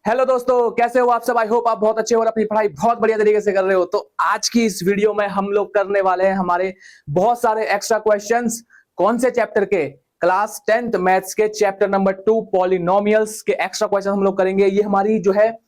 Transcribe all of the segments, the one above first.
Hello दोस्तों, कैसे हो आप सब। आई होप आप बहुत अच्छे हो और अपनी पढ़ाई बहुत बढ़िया तरीके से कर रहे हो। तो आज की इस वीडियो में हम लोग करने वाले हैं हमारे बहुत सारे एक्स्ट्रा क्वेश्चंस। कौन से चैप्टर के? क्लास 10th मैथ्स के चैप्टर नंबर 2 पॉलिनोमियल्स के एक्स्ट्रा क्वेश्चन हम लोग करेंगे। ये हमारी जो है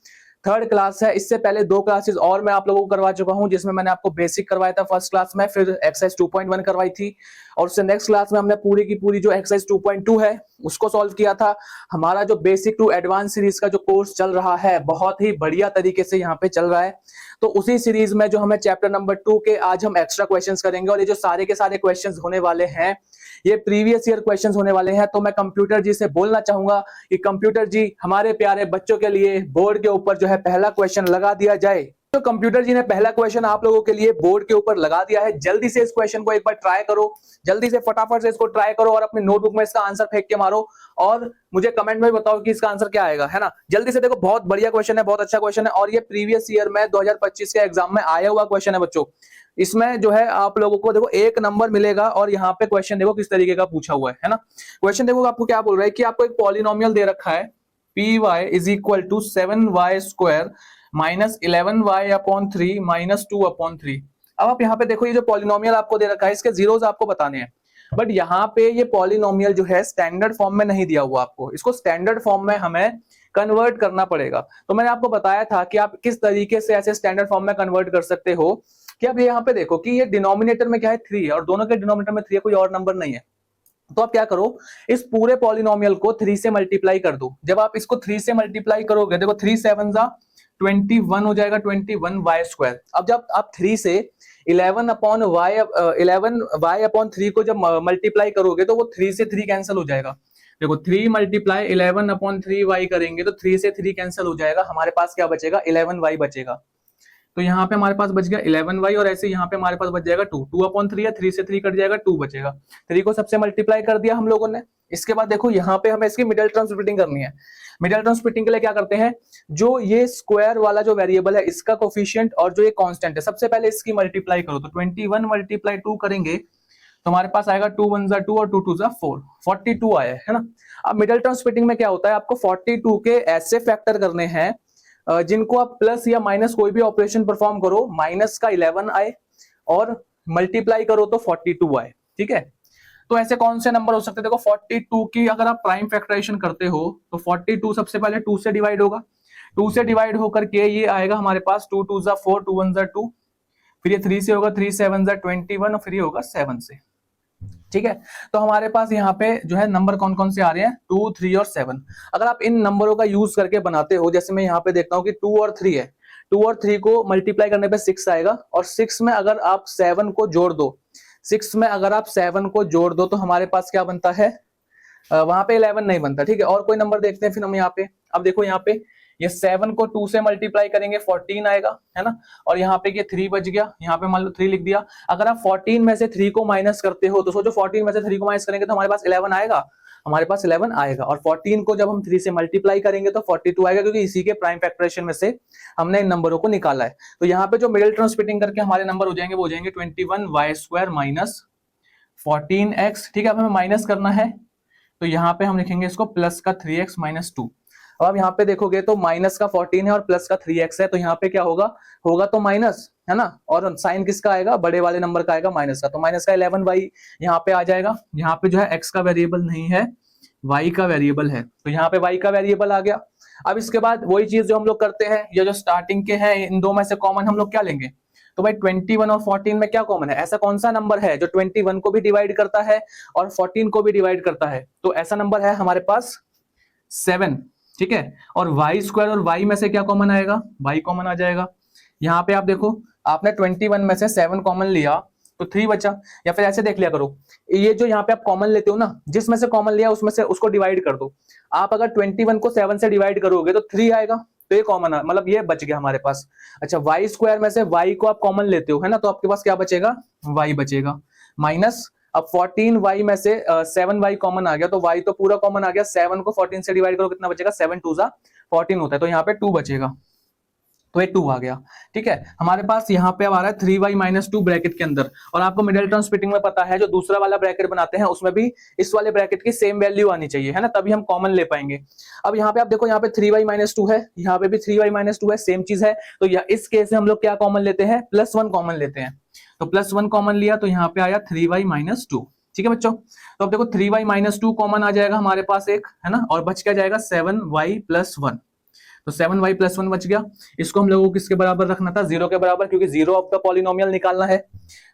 थर्ड क्लास है। इससे पहले दो क्लासेस और मैं आप लोगों को करवा चुका हूं, जिसमें मैंने आपको बेसिक करवाया था फर्स्ट क्लास में, फिर एक्सरसाइज 2.1 करवाई थी और उससे नेक्स्ट क्लास में हमने पूरी की पूरी जो एक्सरसाइज 2.2 है उसको सॉल्व किया था। हमारा जो बेसिक टू एडवांस सीरीज का जो कोर्स चल रहा है बहुत ही बढ़िया तरीके से यहाँ पे चल रहा है। तो उसी सीरीज में जो हमें चैप्टर नंबर 2 के आज हम एक्स्ट्रा क्वेश्चंस करेंगे और ये जो सारे के सारे क्वेश्चंस होने वाले हैं ये प्रीवियस ईयर क्वेश्चंस होने वाले हैं। तो मैं कंप्यूटर जी से बोलना चाहूंगा कि कंप्यूटर जी हमारे प्यारे बच्चों के लिए बोर्ड के ऊपर जो है पहला क्वेश्चन लगा दिया जाए। तो कंप्यूटर जी ने पहला क्वेश्चन आप लोगों के लिए बोर्ड के ऊपर लगा दिया है। जल्दी से इस क्वेश्चन को एक बार ट्राई करो, जल्दी से फटाफट से इसको ट्राई करो और अपनी नोटबुक में इसका आंसर फेंक के मारो और मुझे कमेंट में बताओ कि इसका आंसर क्या आएगा, है ना। जल्दी से देखो, बहुत बढ़िया क्वेश्चन है, बहुत अच्छा क्वेश्चन है और ये प्रीवियस ईयर में 2025 के एग्जाम में आया हुआ क्वेश्चन है बच्चों। इसमें जो है आप लोगों को देखो एक नंबर मिलेगा और यहाँ पे क्वेश्चन देखो किस तरीके का पूछा हुआ है ना। क्वेश्चन देखो आपको क्या बोल रहा है कि आपको एक पॉलिनोमियल दे रखा है P Y is equal to 7y² minus 11y/3 minus 2/3। अब आप यहाँ पे देखो ये जो पॉलिनोमियल आपको दे रखा है इसके जीरोस आपको बताने हैं, बट यहाँ पे ये पॉलिनोमियल जो है स्टैंडर्ड फॉर्म में नहीं दिया हुआ आपको, इसको स्टैंडर्ड फॉर्म में हमें कन्वर्ट करना पड़ेगा। तो मैंने आपको बताया था कि आप किस तरीके से ऐसे स्टैंडर्ड फॉर्म में कन्वर्ट कर सकते हो कि अब यहाँ पे देखो कि ये डिनोमिनेटर में क्या है 3 है और दोनों के डिनोमिनेटर में 3 है, कोई और नंबर नहीं है। तो आप क्या करो, इस पूरे पॉलिनोमियल को 3 से मल्टीप्लाई कर दो। जब आप इसको 3 से मल्टीप्लाई करोगे देखो 3 7 जा 21 हो जाएगा, 21y²। अब जब आप 3 से 11y/3 को जब मल्टीप्लाई करोगे तो वो 3 से 3 कैंसिल हो जाएगा। देखो 3 मल्टीप्लाई 11/3y करेंगे तो 3 से 3 कैंसिल हो जाएगा, हमारे पास क्या बचेगा 11y बचेगा। तो यहाँ पे हमारे पास बच गया 11y और ऐसे यहाँ पे हमारे पास बच जाएगा 2/3 है, 3 से 3 कट जाएगा 2 बचेगा। 3 को सबसे मल्टीप्लाई कर दिया हम लोगों ने। इसके बाद देखो यहाँ पे हमें इसकी मिडिल टर्म स्प्लिटिंग करनी है। मिडिल टर्म स्प्लिटिंग के लिए क्या करते हैं, जो ये स्क्वायर वाला जो वेरिएबल है इसका कोफिशिएंट और जो ये कांस्टेंट है सबसे पहले इसकी मल्टीप्लाई करो। तो 21 मल्टीप्लाई 2 करेंगे तो हमारे पास आएगा 2 1 2 और 2 2 4, 42 आया है ना। अब मिडिल टर्म स्प्लिटिंग में क्या होता है, आपको 42 के ऐसे फैक्टर करने हैं जिनको आप प्लस या माइनस कोई भी ऑपरेशन परफॉर्म करो, माइनस का 11 आए और मल्टीप्लाई करो तो 42 आए। ठीक है, तो ऐसे कौन से नंबर हो सकते हैं, देखो 42 की अगर आप प्राइम फैक्टराइजेशन करते हो तो 42 सबसे पहले 2 से डिवाइड होगा, 2 से डिवाइड होकर के ये आएगा हमारे पास 2 2 4, 2 1 2, फिर ये 3 से होगा 3 7 21 और फिर ये होगा 7 से। ठीक है, तो हमारे पास यहाँ पे जो है नंबर कौन कौन से आ रहे हैं 2 3 और 7। अगर आप इन नंबरों का यूज करके बनाते हो, जैसे मैं यहाँ पे देखता हूँ कि 2 और 3 है, 2 और 3 को मल्टीप्लाई करने पे 6 आएगा और 6 में अगर आप 7 को जोड़ दो, 6 में अगर आप 7 को जोड़ दो तो हमारे पास क्या बनता है, वहां पे 11 नहीं बनता। ठीक है, और कोई नंबर देखते हैं फिर हम यहाँ पे। अब देखो यहाँ पे ये 7 को 2 से मल्टीप्लाई करेंगे 14 आएगा, है ना। और यहाँ पे ये 3 बच गया, यहाँ पे मान लो 3 लिख दिया। अगर आप 14 में से 3 को माइनस करते हो तो सोचो 14 में से 3 को माइनस करेंगे तो हमारे पास 11 आएगा, हमारे पास 11 आएगा। और 14 को जब हम 3 से मल्टीप्लाई करेंगे तो 42 आएगा, क्योंकि इसी के प्राइम फैक्टराइजेशन में से हमने इन नंबरों को निकाला है। तो यहाँ पे जो मिडिल टर्म स्प्लिटिंग करके हमारे नंबर हो जाएंगे वो हो जाएंगे 21y² माइनस 14x। ठीक है, अब हमें माइनस करना है तो यहाँ पे हम लिखेंगे इसको प्लस का 3x माइनस 2। अब आप यहाँ पे देखोगे तो माइनस का 14 है और प्लस का 3x है, तो यहाँ पे क्या होगा, होगा तो माइनस, है ना। और साइन किसका आएगा, बड़े वाले नंबर का आएगा माइनस का, तो माइनस का 11y यहाँ पे आ जाएगा। यहाँ पे जो है x का वेरिएबल नहीं है, y का वेरिएबल है, तो यहाँ पे y का वेरिएबल आ गया। अब इसके बाद वही चीज जो हम लोग करते हैं, ये जो स्टार्टिंग के हैं इन दो में से कॉमन हम लोग क्या लेंगे, तो भाई 21 और 14 में क्या कॉमन है, ऐसा कौन सा नंबर है जो 21 को भी डिवाइड करता है और 14 को भी डिवाइड करता है, तो ऐसा नंबर है हमारे पास 7। ठीक है, और y² और y में से क्या कॉमन आएगा, y कॉमन आ जाएगा। यहाँ पे आप देखो आपने 21 में से 7 कॉमन लिया तो 3 बचा, या फिर ऐसे देख लिया करो, ये जो यहाँ पे आप कॉमन लेते हो ना, जिसमें से कॉमन लिया उसमें से उसको डिवाइड कर दो। आप अगर 21 को 7 से डिवाइड करोगे तो 3 आएगा, तो ये कॉमन है, मतलब ये बच गया हमारे पास। अच्छा, y² में से y को आप कॉमन लेते हो, है ना, तो आपके पास क्या बचेगा, y बचेगा माइनस। अब 14y में से 7y कॉमन आ गया, तो y तो पूरा कॉमन आ गया, 7 को 14 से डिवाइड करो कितना बचेगा, 7 2 14 होता है, तो यहाँ पे 2 बचेगा। तो ये 2 आ गया। ठीक है, हमारे पास यहाँ पे अब आ रहा है 3y माइनस 2 ब्रैकेट के अंदर, और आपको मिडिल टर्म स्प्लिटिंग में पता है जो दूसरा वाला ब्रैकेट बनाते हैं उसमें भी इस वाले ब्रैकेट की सेम वैल्यू आनी चाहिए, है ना, तभी हम कॉमन ले पाएंगे। अब यहाँ पे आप देखो, यहाँ पे 3y माइनस 2 है, यहाँ पे भी 3y माइनस 2 है, सेम चीज है। तो इस केस में हम लोग क्या कॉमन लेते हैं, +1 कॉमन लेते हैं। तो +1 कॉमन लिया तो यहाँ पे आया 3y माइनस 2। ठीक है बच्चों, तो अब देखो 3y माइनस 2 कॉमन आ जाएगा हमारे पास एक, है ना, और बच क्या जाएगा 7y प्लस 1। तो 7y प्लस 1 बच गया। इसको हम लोगों को किसके बराबर रखना था, 0 के बराबर, क्योंकि 0 ऑफ द पॉलिनोमियल निकालना है।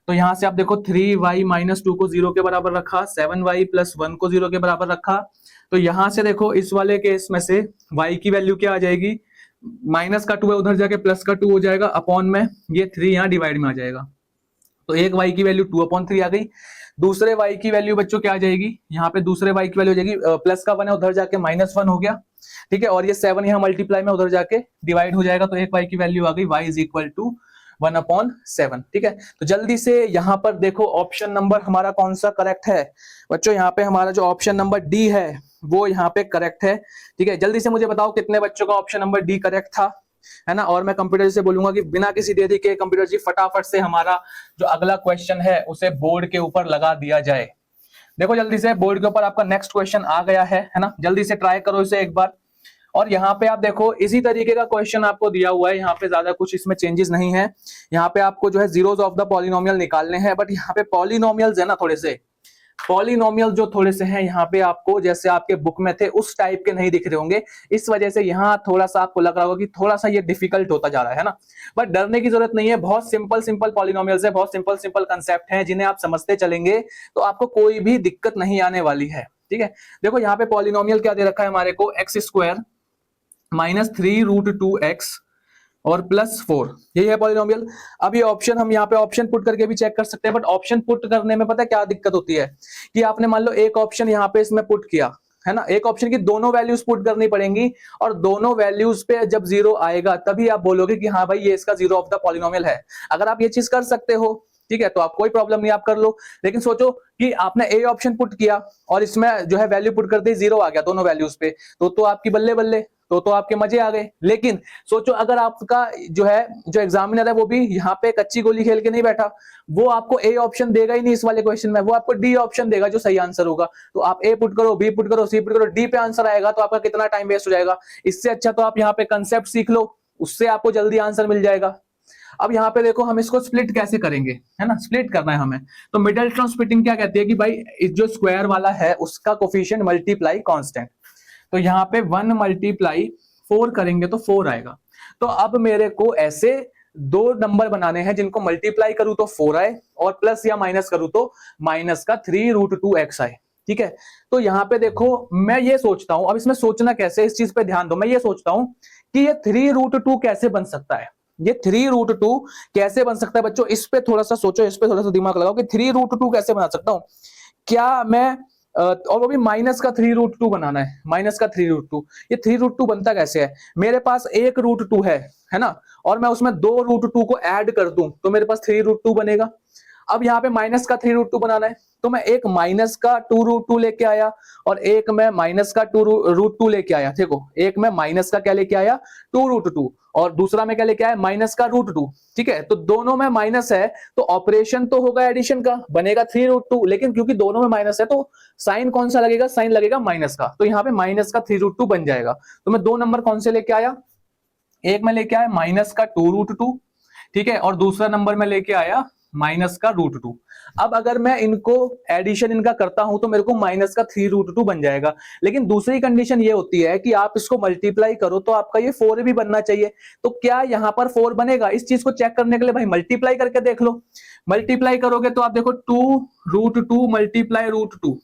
तो यहां से आप देखो 3y माइनस 2 को 0 के बराबर रखा, 7y प्लस 1 को 0 के बराबर रखा। तो यहां से देखो इस वाले केस में से y की वैल्यू क्या आ जाएगी, माइनस का 2 है उधर जाके प्लस का 2 हो जाएगा, अपॉन में ये 3 यहाँ डिवाइड में आ जाएगा। तो एक y की वैल्यू 2/3 आ गई। दूसरे y की वैल्यू बच्चों क्या आ जाएगी, यहाँ पे दूसरे y की वैल्यू हो जाएगी, प्लस का 1 है उधर जाके -1 हो गया। ठीक है, और ये 7 यहाँ मल्टीप्लाई में उधर जाके डिवाइड हो जाएगा। तो एक y की वैल्यू आ गई, y इज इक्वल टू 1/7। ठीक है, तो जल्दी से यहाँ पर देखो ऑप्शन नंबर हमारा कौन सा करेक्ट है बच्चों, यहाँ पे हमारा जो ऑप्शन नंबर डी है वो यहाँ पे करेक्ट है। ठीक है, जल्दी से मुझे बताओ कितने बच्चों का ऑप्शन नंबर डी करेक्ट था, है ना। और मैं कंप्यूटर से बोलूंगा कि बिना किसी देरी के कंप्यूटर जी फटाफट से हमारा जो अगला क्वेश्चन है उसे बोर्ड के ऊपर लगा दिया जाए। देखो जल्दी से बोर्ड के ऊपर आपका नेक्स्ट क्वेश्चन आ गया है ना, जल्दी से ट्राई करो इसे एक बार। और यहाँ पे आप देखो इसी तरीके का क्वेश्चन आपको दिया हुआ है, यहाँ पे ज्यादा कुछ इसमें चेंजेस नहीं है। यहाँ पे आपको जो है जीरोस ऑफ द पॉलिनोमियल निकालने हैं, बट यहाँ पे पॉलिनोमियल्स है ना, थोड़े से पॉलिनोमियल जो थोड़े से हैं यहाँ पे आपको जैसे आपके बुक में थे उस टाइप के नहीं दिख रहे होंगे, इस वजह से यहाँ थोड़ा सा आपको लग रहा होगा कि थोड़ा सा ये डिफिकल्ट होता जा रहा है ना। बट डरने की जरूरत नहीं है, बहुत सिंपल सिंपल पॉलिनोमियल्स है, बहुत सिंपल सिंपल कंसेप्ट हैं, जिन्हें आप समझते चलेंगे तो आपको कोई भी दिक्कत नहीं आने वाली है। ठीक है, देखो यहाँ पे पॉलिनोमियल क्या दे रखा है हमारे को, x² माइनस 3√2x और +4, यही है पॉलिनोमियल। अब ये ऑप्शन हम यहाँ पे ऑप्शन पुट करके भी चेक कर सकते हैं, बट ऑप्शन पुट करने में पता है क्या दिक्कत होती है कि आपने मान लो एक ऑप्शन यहाँ पे इसमें पुट किया, है ना, एक ऑप्शन की दोनों वैल्यूज पुट करनी पड़ेंगी, और दोनों वैल्यूज पे जब 0 आएगा तभी आप बोलोगे कि हाँ भाई ये इसका 0 ऑफ द पॉलिनोमियल है। अगर आप ये चीज कर सकते हो, ठीक है, तो आप कोई प्रॉब्लम नहीं, आप कर लो। लेकिन सोचो कि आपने ए ऑप्शन पुट किया और इसमें जो है वैल्यू पुट कर दी, 0 आ गया दोनों वैल्यूज पे, तो आपकी बल्ले बल्ले, तो आपके मजे आ गए। लेकिन सोचो अगर आपका जो है जो एग्जामिनर है वो भी यहाँ पे कच्ची गोली खेल के नहीं बैठा, वो आपको ए ऑप्शन देगा ही नहीं इस वाले क्वेश्चन में, वो आपको डी ऑप्शन देगा जो सही आंसर होगा। तो आप ए पुट करो, बी पुट करो, सी पुट करो, डी पे आंसर आएगा, तो आपका कितना टाइम वेस्ट हो जाएगा। इससे अच्छा तो आप यहाँ पे कंसेप्ट सीख लो, उससे आपको जल्दी आंसर मिल जाएगा। अब यहाँ पे देखो हम इसको स्प्लिट कैसे करेंगे, है ना, स्प्लिट करना है हमें। तो मिडिल टर्म स्प्लिटिंग क्या कहती है कि भाई जो स्क्वायर वाला है उसका कोफिशिएंट मल्टीप्लाई कांस्टेंट, तो यहाँ पे 1 मल्टीप्लाई 4 करेंगे तो 4 आएगा। तो अब मेरे को ऐसे दो नंबर बनाने हैं जिनको मल्टीप्लाई करूं तो 4 आए, और प्लस या माइनस करूं तो माइनस का 3√2x आए। ठीक है, तो यहाँ पे देखो मैं ये सोचता हूं, अब इसमें सोचना कैसे, इस चीज पे ध्यान दो। मैं ये सोचता हूं कि ये 3√2 कैसे बन सकता है, ये 3√2 कैसे बन सकता है बच्चों, इस पे थोड़ा सा सोचो, इस पे थोड़ा सा दिमाग लगाओ कि 3√2 कैसे बना सकता हूं। क्या मैं और वो भी माइनस का 3√2 बनाना है, माइनस का 3√2। ये 3√2 बनता कैसे है, मेरे पास एक √2 है ना, और मैं उसमें 2√2 को ऐड कर दूं तो मेरे पास 3√2 बनेगा। अब यहाँ पे माइनस का 3√2 बनाना है, तो मैं एक माइनस का 2√2 लेके आया और एक मैं माइनस का 2√2 लेके आया। देखो एक मैं माइनस का क्या लेके आया, 2√2, और दूसरा में क्या लेके आया, माइनस का √2। ठीक है, तो दोनों में माइनस है तो ऑपरेशन तो होगा एडिशन का, बनेगा 3√2, लेकिन क्योंकि दोनों में माइनस है तो साइन कौन सा लगेगा, साइन लगेगा माइनस का, तो यहाँ पे माइनस का 3√2 बन जाएगा। तो मैं दो नंबर कौन से लेके आया, एक में लेके आया माइनस का 2√2, ठीक है, और दूसरा नंबर में लेके आया माइनस का √2। अब अगर मैं इनको एडिशन इनका करता हूं तो मेरे को माइनस का 3√2 बन जाएगा। लेकिन दूसरी कंडीशन ये होती है कि आप इसको मल्टीप्लाई करो तो आपका ये 4 भी बनना चाहिए। तो क्या यहां पर 4 बनेगा, इस चीज को चेक करने के लिए भाई मल्टीप्लाई करके देख लो। मल्टीप्लाई करोगे तो आप देखो 2√2 मल्टीप्लाई √2,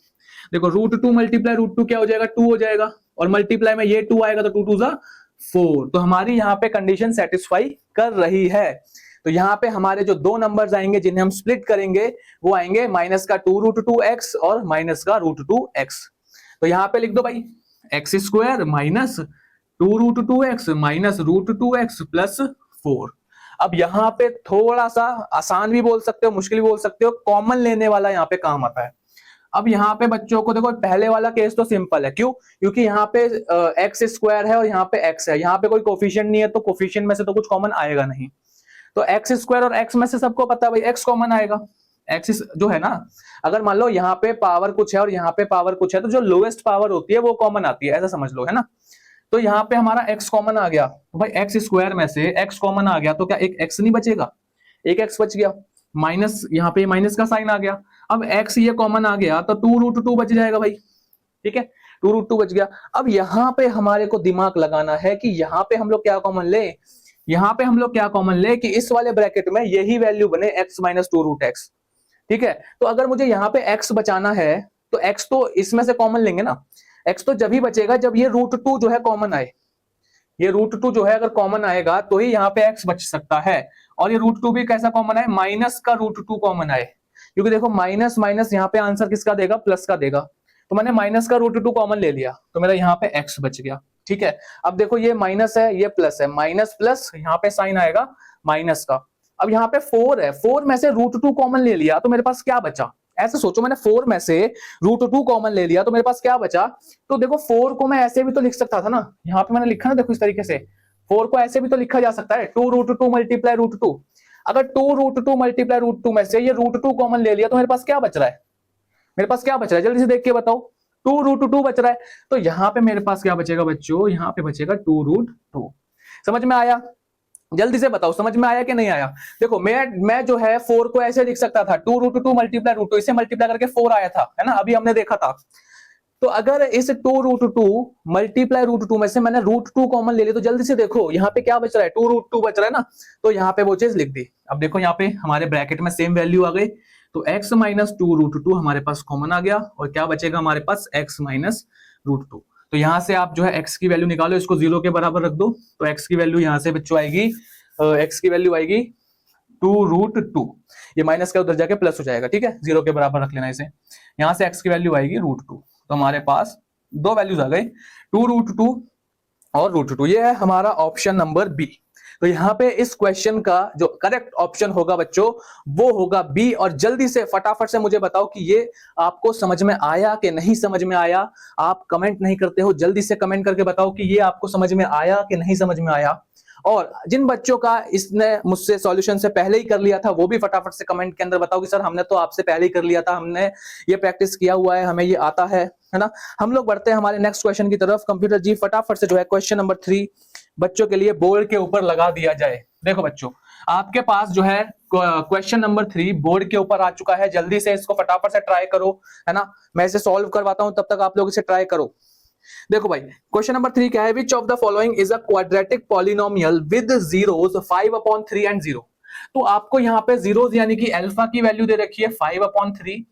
देखो √2 मल्टीप्लाई √2 क्या हो जाएगा, 2 हो जाएगा, और मल्टीप्लाई में ये 2 आएगा तो 2 2 4। तो हमारी यहाँ पे कंडीशन सेटिस्फाई कर रही है। तो यहाँ पे हमारे जो दो नंबर्स आएंगे जिन्हें हम स्प्लिट करेंगे वो आएंगे माइनस का 2√2x और माइनस का √2x। तो यहाँ पे लिख दो भाई x² minus 2√2x minus √2x plus 4। अब यहाँ पे थोड़ा सा आसान भी बोल सकते हो, मुश्किल भी बोल सकते हो, कॉमन लेने वाला यहाँ पे काम आता है। अब यहाँ पे बच्चों को देखो, पहले वाला केस तो सिंपल है, क्यों? क्योंकि यहाँ पे एक्स स्क्वायर है और यहाँ पे एक्स है, यहाँ पे कोई कोफिशिएंट नहीं है, तो कोफिशिएंट में से तो कुछ कॉमन आएगा नहीं। तो एक्स स्क्वायर और एक्स में से सबको पता है भाई एक्स कॉमन आएगा। एक्स जो है ना, अगर मान लो यहाँ पे पावर कुछ है और यहाँ पे पावर कुछ है, तो जो लोएस्ट पावर होती है वो कॉमन आती है, ऐसा समझ लो, है ना। तो यहाँ पे हमारा x कॉमन आ गया, तो भाई एक्स स्क्वायर में से x कॉमन आ गया, तो क्या एक x नहीं बचेगा? एक x बच गया, माइनस यहाँ पे माइनस का साइन आ गया। अब x ये कॉमन आ गया तो 2√2 बच जाएगा भाई, ठीक है, 2√2 बच गया। अब यहाँ पे हमारे को दिमाग लगाना है कि यहाँ पे हम लोग क्या कॉमन ले, यहाँ पे हम लोग क्या कॉमन ले कि इस वाले ब्रैकेट में यही वैल्यू बने x माइनस 2√x, ठीक है। तो अगर मुझे यहाँ पे x बचाना है तो x तो इसमें से कॉमन लेंगे ना, x तो जब ही बचेगा जब ये √2 जो है कॉमन आए, ये √2 जो है अगर कॉमन आएगा तो ही यहाँ पे x बच सकता है। और ये √2 भी कैसा कॉमन आए, माइनस का √2 कॉमन आए, क्योंकि देखो माइनस माइनस यहाँ पे आंसर किसका देगा, प्लस का देगा। तो मैंने माइनस का √2 कॉमन ले लिया, तो मेरा यहाँ पे x बच गया, ठीक है। अब देखो ये माइनस है ये प्लस है, माइनस प्लस यहाँ पे साइन आएगा माइनस का। अब यहाँ पे 4 है, 4 में से √2 कॉमन ले लिया तो मेरे पास क्या बचा, ऐसे सोचो, मैंने 4 में से √2 कॉमन ले लिया तो मेरे पास क्या बचा। तो देखो 4 को मैं ऐसे भी तो लिख सकता था ना, यहाँ पे मैंने लिखा ना, देखो इस तरीके से 4 को ऐसे भी तो लिखा जा सकता है, 2√2 मल्टीप्लाई √2। अगर 2√2 मल्टीप्लाई √2 में से ये √2 कॉमन ले लिया तो मेरे पास क्या बच रहा है, मेरे पास क्या बच रहा है, जल्दी से देख के बताओ। 2√2 बच रहा है, तो यहाँ पे मेरे पास क्या बचेगा बच्चों, यहाँ पे बचेगा 2√2। समझ में आया? जल्दी से बताओ समझ में आया कि नहीं आया? देखो मैं जो है 4 को ऐसे लिख सकता था, 2√2 मल्टीप्लाई √2, इसे मल्टीप्लाई करके 4 आया था, है ना, अभी हमने देखा था। तो अगर इस 2√2 मल्टीप्लाई √2 में से मैंने √2 कॉमन ले लिया, तो जल्दी से देखो यहाँ पे क्या बच रहा है, 2√2 बच रहा है ना, तो यहाँ पे वो चीज लिख दी। अब देखो यहाँ पे हमारे ब्रैकेट में सेम वैल्यू आ गई, तो x माइनस 2√2 हमारे पास कॉमन आ गया, और क्या बचेगा हमारे पास, x माइनस √2। तो यहाँ से आप जो है x की वैल्यू निकालो, इसको 0 के बराबर रख दो, तो x की वैल्यू यहाँ से बच्चों आएगी, x की वैल्यू आएगी 2√2, ये माइनस का उधर जाके प्लस हो जाएगा, ठीक है, 0 के बराबर रख लेना इसे। यहाँ से x की वैल्यू आएगी √2, तो हमारे पास दो वैल्यूज आ गई, 2√2 और √2। ये है हमारा ऑप्शन नंबर बी। तो यहाँ पे इस क्वेश्चन का जो करेक्ट ऑप्शन होगा बच्चों वो होगा बी। और जल्दी से फटाफट से मुझे बताओ कि ये आपको समझ में आया कि नहीं समझ में आया। आप कमेंट नहीं करते हो, जल्दी से कमेंट करके बताओ कि ये आपको समझ में आया कि नहीं समझ में आया। और जिन बच्चों का इसने मुझसे सॉल्यूशन से पहले ही कर लिया था वो भी फटाफट से कमेंट के अंदर बताओ कि सर हमने तो आपसे पहले ही कर लिया था, हमने ये प्रैक्टिस किया हुआ है, हमें ये आता है ना। हम लोग बढ़ते हैं हमारे नेक्स्ट क्वेश्चन की तरफ। कंप्यूटर जी फटाफट से जो है क्वेश्चन नंबर 3 बच्चों के लिए बोर्ड के ऊपर लगा दिया जाए। देखो बच्चों आपके पास जो है क्वेश्चन नंबर 3 बोर्ड के ऊपर आ चुका है, जल्दी से इसको फटाफट से ट्राई करो, है ना। मैं इसे सॉल्व करवाता हूं, तब तक आप लोग इसे ट्राई करो। देखो भाई क्वेश्चन नंबर 3 क्या है, which of the following is a quadratic polynomial with zeros 5/3 and 0। तो आपको यहाँ पे जीरोस यानी कि अल्फा की वैल्यू दे रखी है 5/3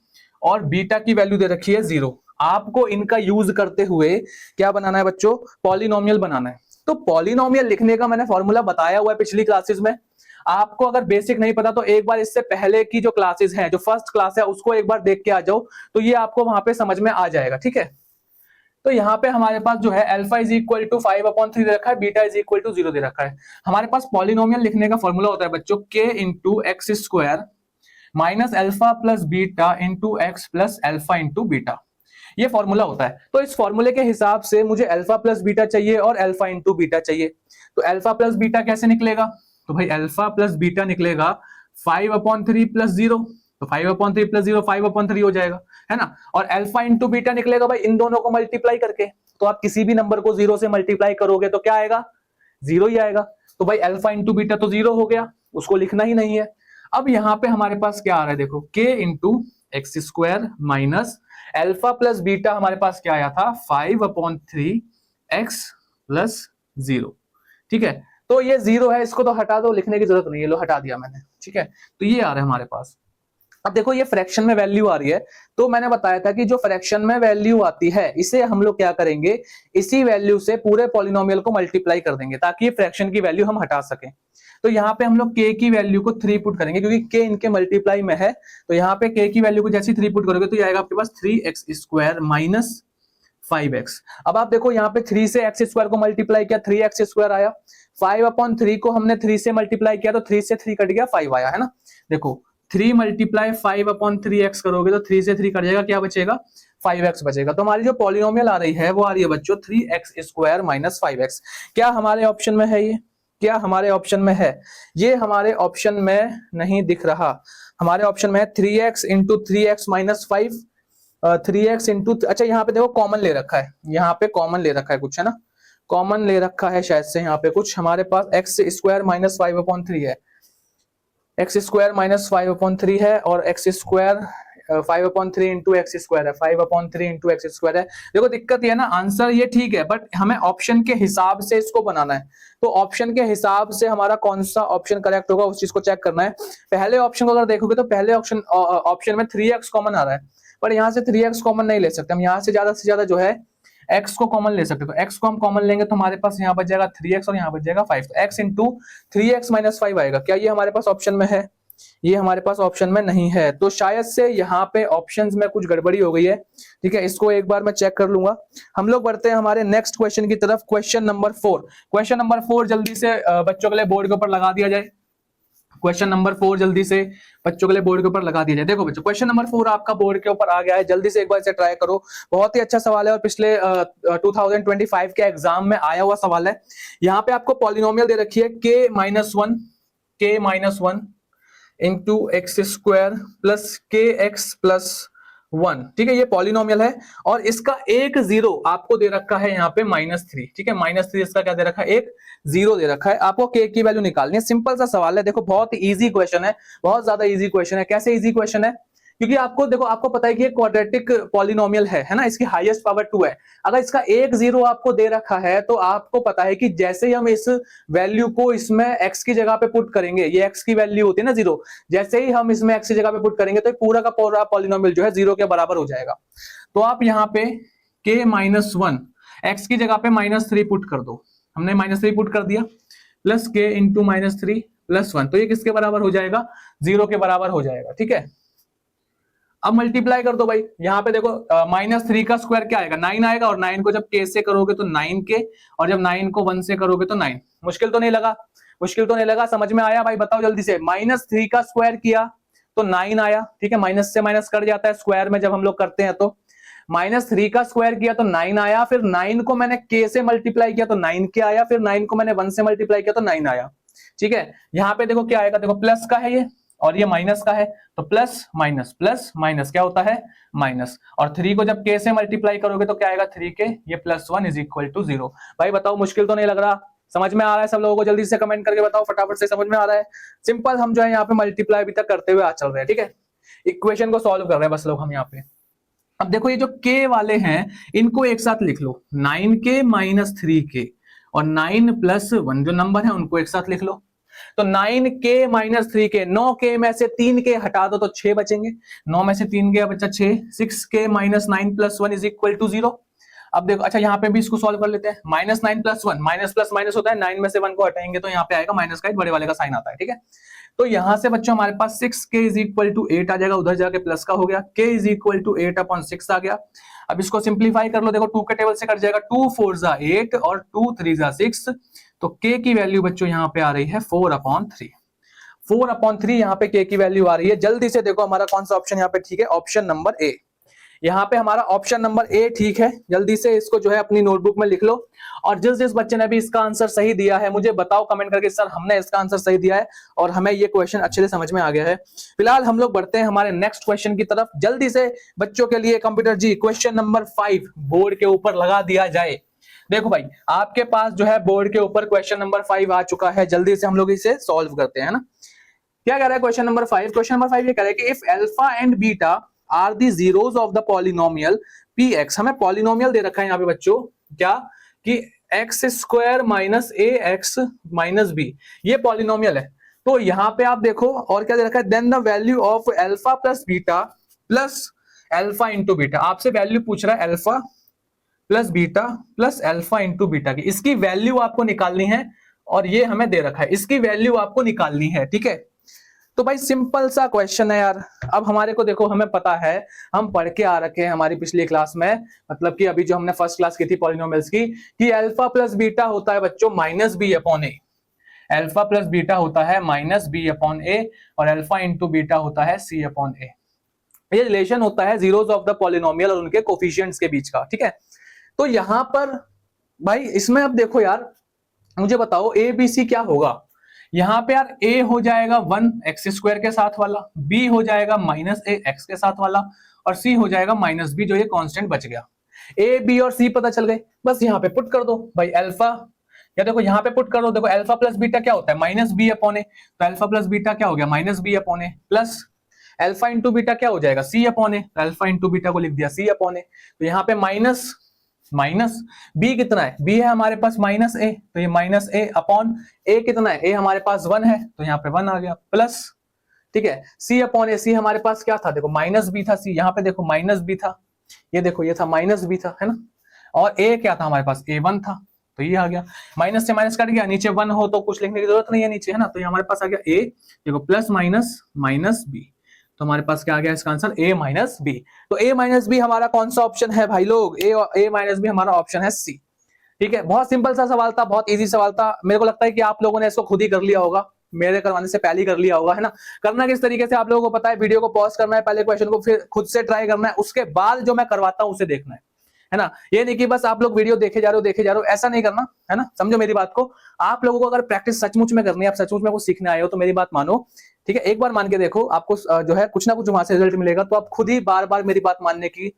और बीटा की वैल्यू दे रखी है 0। आपको इनका यूज करते हुए क्या बनाना है बच्चों, पॉलिनोमियल बनाना है। तो पॉलिनोमियल लिखने का मैंने फॉर्मूला बताया हुआ है पिछली क्लासेस में। आपको अगर बेसिक नहीं पता तो एक बार इससे पहले की जो क्लासेस हैं, जो फर्स्ट क्लास है उसको एक बार देख के आ जाओ, तो ये आपको वहां पे समझ में आ जाएगा, ठीक है। तो यहाँ पे हमारे पास जो है अल्फा इज इक्वल टू 5/3 दे रखा है, बीटा इज इक्वल टू 0 दे रखा है। हमारे पास पॉलिनोमियल लिखने का फॉर्मूला होता है बच्चों k into x square minus alpha plus beta into x plus alpha into beta, ये फॉर्मूला होता है। तो इस फॉर्मूले के हिसाब से मुझे अल्फा प्लस बीटा चाहिए और अल्फा इंटू बीटा चाहिए। तो अल्फा प्लस बीटा कैसे निकलेगा, तो भाई अल्फा प्लस बीटा निकलेगा 5/3 प्लस 0, तो 5/3 प्लस 0 5/3 हो जाएगा, है ना। और अल्फा इंटू बीटा निकलेगा भाई इन दोनों को मल्टीप्लाई करके। तो आप किसी भी नंबर को 0 से मल्टीप्लाई करोगे तो क्या आएगा, 0 ही आएगा। तो भाई अल्फा इंटू बीटा तो 0 हो गया, उसको लिखना ही नहीं है। अब यहाँ पे हमारे पास क्या आ रहा है, देखो k into x square minus alpha plus beta हमारे पास क्या आया था 5/3 x प्लस 0, ठीक है। तो ये 0 है, इसको तो हटा दो, लिखने की जरूरत नहीं है, लो हटा दिया मैंने, ठीक है। तो ये आ रहा है हमारे पास। अब देखो ये फ्रैक्शन में वैल्यू आ रही है, तो मैंने बताया था कि जो फ्रैक्शन में वैल्यू आती है इसे हम लोग क्या करेंगे, इसी वैल्यू से पूरे पॉलिनोमियल को मल्टीप्लाई कर देंगे ताकि ये फ्रैक्शन की वैल्यू हम हटा सकें। तो यहाँ पे हम लोग k की वैल्यू को 3 पुट करेंगे क्योंकि k इनके मल्टीप्लाई में है। तो यहाँ पे k की वैल्यू को जैसे 3 पुट करोगे तो ये आएगा आपके पास 3x स्क्वायर माइनस 5x। अब आप देखो यहाँ पे 3 से x स्क्वायर को मल्टीप्लाई किया 3x स्क्वायर आया, 5/3 को हमने 3 से मल्टीप्लाई किया तो 3 से 3 कट गया 5 आया, है ना। देखो 3 मल्टीप्लाई 5/3x करोगे तो 3 से 3 कट जाएगा, क्या बचेगा 5x बचेगा। तो हमारी जो पॉलिनोमियल आ रही है वो आ रही है बच्चों 3x² - 5x। क्या हमारे ऑप्शन में है ये? क्या हमारे ऑप्शन में है? ये हमारे ऑप्शन में नहीं दिख रहा। हमारे ऑप्शन में है 3x × 3x - 5, 3x इंटू, अच्छा यहाँ पे देखो कॉमन ले रखा है, यहाँ पे कॉमन ले रखा है कुछ, है ना, कॉमन ले रखा है शायद से यहाँ पे कुछ। हमारे पास x² - 5/3 है, x² - 5/3 है और x² 5/3 इंटू x² है, 5/3 इंटू x² है। देखो दिक्कत ये है ना, आंसर ये ठीक है बट हमें ऑप्शन के हिसाब से इसको बनाना है। तो ऑप्शन के हिसाब से हमारा कौन सा ऑप्शन करेक्ट होगा उस चीज को चेक करना है। पहले ऑप्शन को अगर देखोगे तो पहले ऑप्शन में 3x कॉमन आ रहा है, पर यहाँ से 3x कॉमन नहीं ले सकते हम, यहाँ से ज्यादा जो है x को कॉमन ले सकते। तो x को हम कॉमन लेंगे तो हमारे पास यहाँ बच जाएगा 3x और यहाँ बच जाएगा 5। तो x इंटू 3x - 5 आएगा। क्या ये हमारे पास ऑप्शन में है? ये हमारे पास ऑप्शन में नहीं है। तो शायद से यहाँ पे ऑप्शंस में कुछ गड़बड़ी हो गई है, ठीक है, इसको एक बार मैं चेक कर लूंगा। हम लोग बढ़ते हैं हमारे नेक्स्ट क्वेश्चन की तरफ, क्वेश्चन नंबर 4। क्वेश्चन नंबर 4 जल्दी से बच्चों के लिए बोर्ड के ऊपर लगा दिया जाए। क्वेश्चन नंबर 4 जल्दी से बच्चों के लिए बोर्ड के ऊपर लगा दिया जाए। देखो बच्चों क्वेश्चन नंबर 4 आपका बोर्ड के ऊपर आ गया है, जल्दी से एक बार इसे ट्राई करो। बहुत ही अच्छा सवाल है और पिछले 2025 के एग्जाम में आया हुआ सवाल है। यहाँ पे आपको पॉलिनोमियल दे रखी है k-1 into x² plus kx+1, ठीक है, ये पॉलिनोमियल है और इसका एक जीरो आपको दे रखा है यहाँ पे -3, ठीक है, -3 इसका क्या दे रखा है, एक जीरो दे रखा है। आपको k की वैल्यू निकालनी है। सिंपल सा सवाल है, देखो बहुत इजी क्वेश्चन है, बहुत ज्यादा इजी क्वेश्चन है। कैसे इजी क्वेश्चन है? क्योंकि आपको देखो, आपको पता है कि ये क्वाड्रेटिक पॉलिनोमियल है ना, इसकी हाईएस्ट पावर 2 है। अगर इसका एक जीरो आपको दे रखा है तो आपको पता है कि जैसे ही हम इस वैल्यू को इसमें x की जगह पे पुट करेंगे, ये x की वैल्यू होती है ना जीरो, जैसे ही हम इसमें x की जगह पे पुट करेंगे तो पूरा का पूरा पॉलिनोमियल जो है जीरो के बराबर हो जाएगा। तो आप यहाँ पे k-1 x की जगह पे -3 पुट कर दो, हमने -3 पुट कर दिया, प्लस k इंटू -3 + 1, तो ये किसके बराबर हो जाएगा, जीरो के बराबर हो जाएगा, ठीक है। अब मल्टीप्लाई कर दो भाई, यहाँ पे देखो -3 का स्क्वायर क्या आएगा, 9 आएगा, और 9 को जब k से करोगे तो 9k, और जब 9 को 1 से करोगे तो 9। मुश्किल तो नहीं लगा? मुश्किल तो नहीं लगा, समझ में आया भाई? बताओ जल्दी से। -3 का स्क्वायर किया तो 9 आया, ठीक है, माइनस से माइनस कट जाता है स्क्वायर में जब हम लोग करते हैं। तो -3 का स्क्वायर किया तो 9 आया, फिर 9 को मैंने k से मल्टीप्लाई किया तो 9k आया, फिर 9 को मैंने 1 से मल्टीप्लाई किया तो 9 आया, ठीक है। यहाँ पे देखो क्या आएगा, देखो प्लस का है ये और ये माइनस का है, तो प्लस माइनस क्या होता है, माइनस। और 3 को जब k से मल्टीप्लाई करोगे तो क्या आएगा, 3k, ये +1 = 0। भाई बताओ मुश्किल तो नहीं लग रहा? समझ में आ रहा है सब लोगों को? जल्दी से कमेंट करके बताओ, फटाफट से समझ में आ रहा है? सिंपल, हम जो है यहाँ पे मल्टीप्लाई अभी तक करते हुए आ चल रहे हैं, ठीक है, इक्वेशन को सॉल्व कर रहे हैं बस लोग हम यहाँ पे। अब देखो ये जो k वाले हैं इनको एक साथ लिख लो, 9k - 3k और 9 + 1 जो नंबर है उनको एक साथ लिख लो। तो 9k - 3k, 9k में से 3k हटा दो तो 6 बचेंगे, 9 में से 3 गया बच्चा 6, 6k - 9 + 1 = 0। अब देखो, अच्छा यहाँ पे भी इसको सॉल्व कर लेते हैं। -9 + 1, माइनस प्लस माइनस होता है, 9 में से 1 को हटाएंगे तो यहाँ पे आएगा माइनस का एक बड़े वाले का साइन आता है, ठीक है। तो यहाँ से बच्चों हमारे पास 6k = 8 आ जाएगा, उधर जाके प्लस का हो गया, k = 8/6 आ गया। अब इसको सिंप्लीफाई कर लो, देखो 2 के टेबल से कट जाएगा, 2 4 = 8 और 2 3 = 6, तो k की वैल्यू बच्चों यहाँ पे आ रही है 4/3। 4/3 यहाँ पे k की वैल्यू आ रही है। जल्दी से देखो हमारा कौन सा ऑप्शन यहाँ पे ठीक है, ऑप्शन नंबर ए। यहाँ पे हमारा ऑप्शन नंबर ए ठीक है। जल्दी से इसको जो है अपनी नोटबुक में लिख लो, और जिस जिस बच्चे ने भी इसका आंसर सही दिया है मुझे बताओ कमेंट करके, सर हमने इसका आंसर सही दिया है और हमें ये क्वेश्चन अच्छे से समझ में आ गया है। फिलहाल हम लोग बढ़ते हैं हमारे नेक्स्ट क्वेश्चन की तरफ। जल्दी से बच्चों के लिए कंप्यूटर जी क्वेश्चन नंबर 5 बोर्ड के ऊपर लगा दिया जाए। देखो भाई आपके पास जो है बोर्ड के ऊपर क्वेश्चन नंबर 5 आ चुका है, जल्दी से हम लोग इसे सॉल्व करते हैं ना। क्या कह रहा है क्वेश्चन नंबर 5? क्वेश्चन नंबर 5 ये कह रहा है कि if alpha and beta are the zeros of the polynomial px, हमें पॉलिनोमियल दे रखा है यहाँ पे बच्चों क्या, कि x² - ax - b, ये पॉलिनोमियल है। तो यहाँ पे आप देखो और क्या दे रखा है, then the value of alpha plus beta plus alpha into beta. आपसे वैल्यू पूछ रहा है alpha plus beta plus alpha into beta की, इसकी वैल्यू आपको निकालनी है और ये हमें दे रखा है, इसकी वैल्यू आपको निकालनी है, ठीक है। तो भाई सिंपल सा क्वेश्चन है यार। अब हमारे को देखो, हमें पता है, हम पढ़ के आ रखे हैं हमारी पिछली क्लास में, मतलब कि अभी जो हमने फर्स्ट क्लास की थी पॉलिनोमियल्स की, कि अल्फा प्लस बीटा होता है बच्चों -b/a, अल्फा प्लस बीटा होता है माइनस बी अपॉन ए और अल्फा इंटू बीटा होता है सी अपॉन ए। ये रिलेशन होता है जीरोस ऑफ द पॉलिनोमियल और उनके कोफिशिएंट्स के बीच का, ठीक है। तो यहां पर भाई इसमें अब देखो यार, मुझे बताओ ए बी सी क्या होगा। यहां पे यार ए हो जाएगा 1 एक्स स्क्वायर के साथ वाला, बी हो जाएगा माइनस ए एक्स के साथ वाला, और सी हो जाएगा माइनस बी, जो ये कांस्टेंट बच गया। ए बी और सी पता चल गए, बस यहाँ पे पुट कर दो भाई अल्फा, या देखो यहाँ पे पुट कर दो, देखो अल्फा प्लस बीटा क्या होता है माइनस बी अपॉन ए, तो अल्फा प्लस बीटा क्या हो गया माइनस बी अपॉन ए, प्लस अल्फा इंटू बीटा क्या हो जाएगा सी अपॉन ए, अल्फा इंटू बीटा को लिख दिया सी अपॉन ए, तो यहाँ पे माइनस माइनस बी कितना है, बी है हमारे पास माइनस ए, तो ये माइनस ए अपॉन ए कितना है, ए हमारे पास 1 है, तो यहाँ पे 1 आ गया, प्लस ठीक है सी अपॉन ए, सी हमारे पास क्या था देखो माइनस बी था, सी यहाँ पे देखो माइनस बी था, ये देखो ये था माइनस बी था, है ना, और ए क्या था हमारे पास A1 था, तो ये आ गया, माइनस से माइनस कट गया, नीचे 1 हो तो कुछ लिखने की जरूरत नहीं है नीचे, है ना, तो ये हमारे पास आ गया ए, देखो प्लस माइनस माइनस बी, तो हमारे पास क्या आ गया इसका आंसर ए माइनस बी। तो ए माइनस बी हमारा कौन सा ऑप्शन है भाई लोग, ए माइनस बी हमारा ऑप्शन है सी। ठीक है, बहुत सिंपल सा सवाल था, बहुत इजी सवाल था, मेरे को लगता है कि आप लोगों ने इसको खुद ही कर लिया होगा, मेरे करवाने से पहले ही कर लिया होगा, है ना। करना किस तरीके से आप लोगों को पता है, वीडियो को पॉज करना है, पहले क्वेश्चन को फिर खुद से ट्राई करना है, उसके बाद जो मैं करवाता हूं उसे देखना है ना। ये नहीं कि बस आप लोग वीडियो देखे जा रहे हो, ऐसा नहीं करना, है ना, समझो मेरी बात को। आप लोगों को अगर प्रैक्टिस सचमुच में करनी है, आप सचमुच में कुछ सीखने आए हो, तो मेरी बात मानो, ठीक है, एक बार मान के देखो, आपको जो है कुछ ना कुछ वहां से रिजल्ट मिलेगा, तो आप खुद ही बार बार मेरी बात मानने की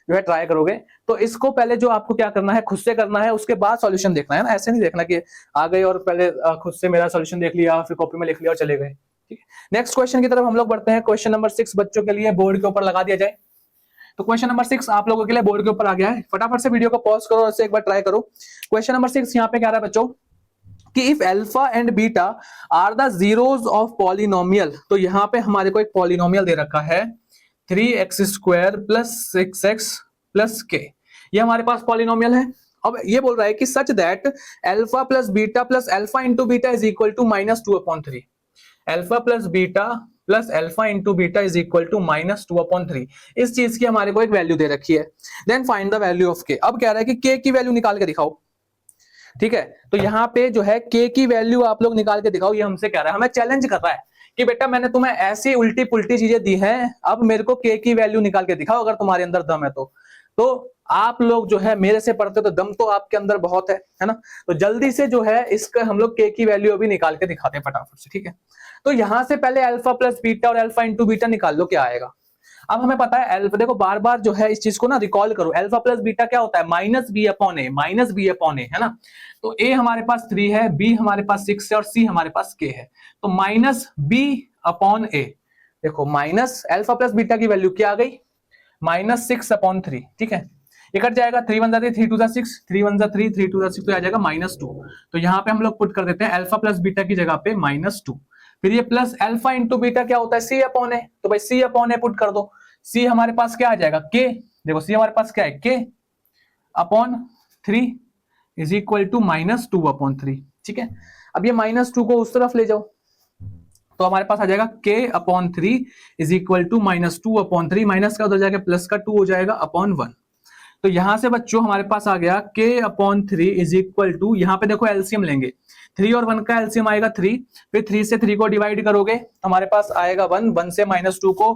जो है ट्राई करोगे। तो इसको पहले जो आपको क्या करना है, खुद से करना है, उसके बाद सॉल्यूशन देखना है ना, ऐसे नहीं देखना कि आ गए और पहले खुद से मेरा सॉल्यूशन देख लिया, फिर कॉपी में लिख लिया और चले गए। ठीक है, नेक्स्ट क्वेश्चन की तरफ हम लोग बढ़ते हैं। क्वेश्चन नंबर 6 बच्चों के लिए बोर्ड के ऊपर लगा दिया जाए। तो क्वेश्चन नंबर 6 आप लोगों के लिए बोर्ड के ऊपर आ गया है, फटाफट से वीडियो को पॉज करो और एक बार ट्राई करो। क्वेश्चन नंबर 6 यहाँ पे क्या रहा है बच्चों, कि if alpha and beta are the zeros of polynomial, तो यहाँ पे हमारे को एक पॉलिनोमियल दे रखा है 3x square plus 6x plus k, ये हमारे पास पॉलिनोमियल है। अब ये बोल रहा है कि such that alpha plus beta plus alpha into beta is equal to -2/3, alpha plus beta plus alpha into beta is equal to -2/3, इस चीज की हमारे को एक वैल्यू दे रखी है। Then find the value of k। अब कह रहा है कि k की वैल्यू निकाल के दिखाओ, ठीक है। तो यहाँ पे जो है k की वैल्यू आप लोग निकाल के दिखाओ, ये हमसे कह रहा है, हमें चैलेंज कर रहा है कि बेटा मैंने तुम्हें ऐसी उल्टी पुल्टी चीजें दी हैं, अब मेरे को k की वैल्यू निकाल के दिखाओ, अगर तुम्हारे अंदर दम है तो आप लोग जो है मेरे से पढ़ते तो दम तो आपके अंदर बहुत है ना। तो जल्दी से जो है इसका हम लोग k की वैल्यू अभी निकाल के दिखाते हैं फटाफट से, ठीक है। तो यहां से पहले अल्फा प्लस बीटा और अल्फा इंटू बीटा निकाल लो, क्या आएगा। अब हमें पता है अल्फा, देखो बार बार जो है इस चीज को ना रिकॉल करो, अल्फा प्लस बीटा क्या होता है माइनस बी अपॉन ए, माइनस बी अपॉन ए, है ना। तो ए हमारे पास 3 है, बी हमारे पास 6 है और सी हमारे पास k है, तो माइनस बी अपॉन ए, देखो माइनस अल्फा प्लस बीटा की वैल्यू क्या आ गई -6/3, ठीक है। ये कट जाएगा, 3 1 3 3 2 6, 3 1 3 3 2 6, तो आ जाएगा -2। तो यहाँ पे हम लोग पुट कर देते हैं अल्फा प्लस बीटा की जगह पे -2, फिर ये प्लस अल्फा इंटू बीटा क्या होता है सी अपॉन ए, तो भाई सी अपॉन ए पुट कर दो, सी हमारे पास क्या आ जाएगा k, देखो सी हमारे पास क्या है k upon 3 is equal to -2/3, ठीक है। अब ये -2 को उस तरफ ले जाओ, तो हमारे पास आ जाएगा k upon 3 is equal to -2/3, minus का उधर जाके प्लस का 2 हो जाएगा अपॉन 1। तो यहां से बच्चों हमारे पास आ गया k upon 3 is equal to, यहाँ पे देखो एलसीएम लेंगे, 3 और 1 का एलसीएम आएगा 3, फिर 3 से 3 को डिवाइड करोगे तो हमारे पास आएगा 1, 1 से -2 को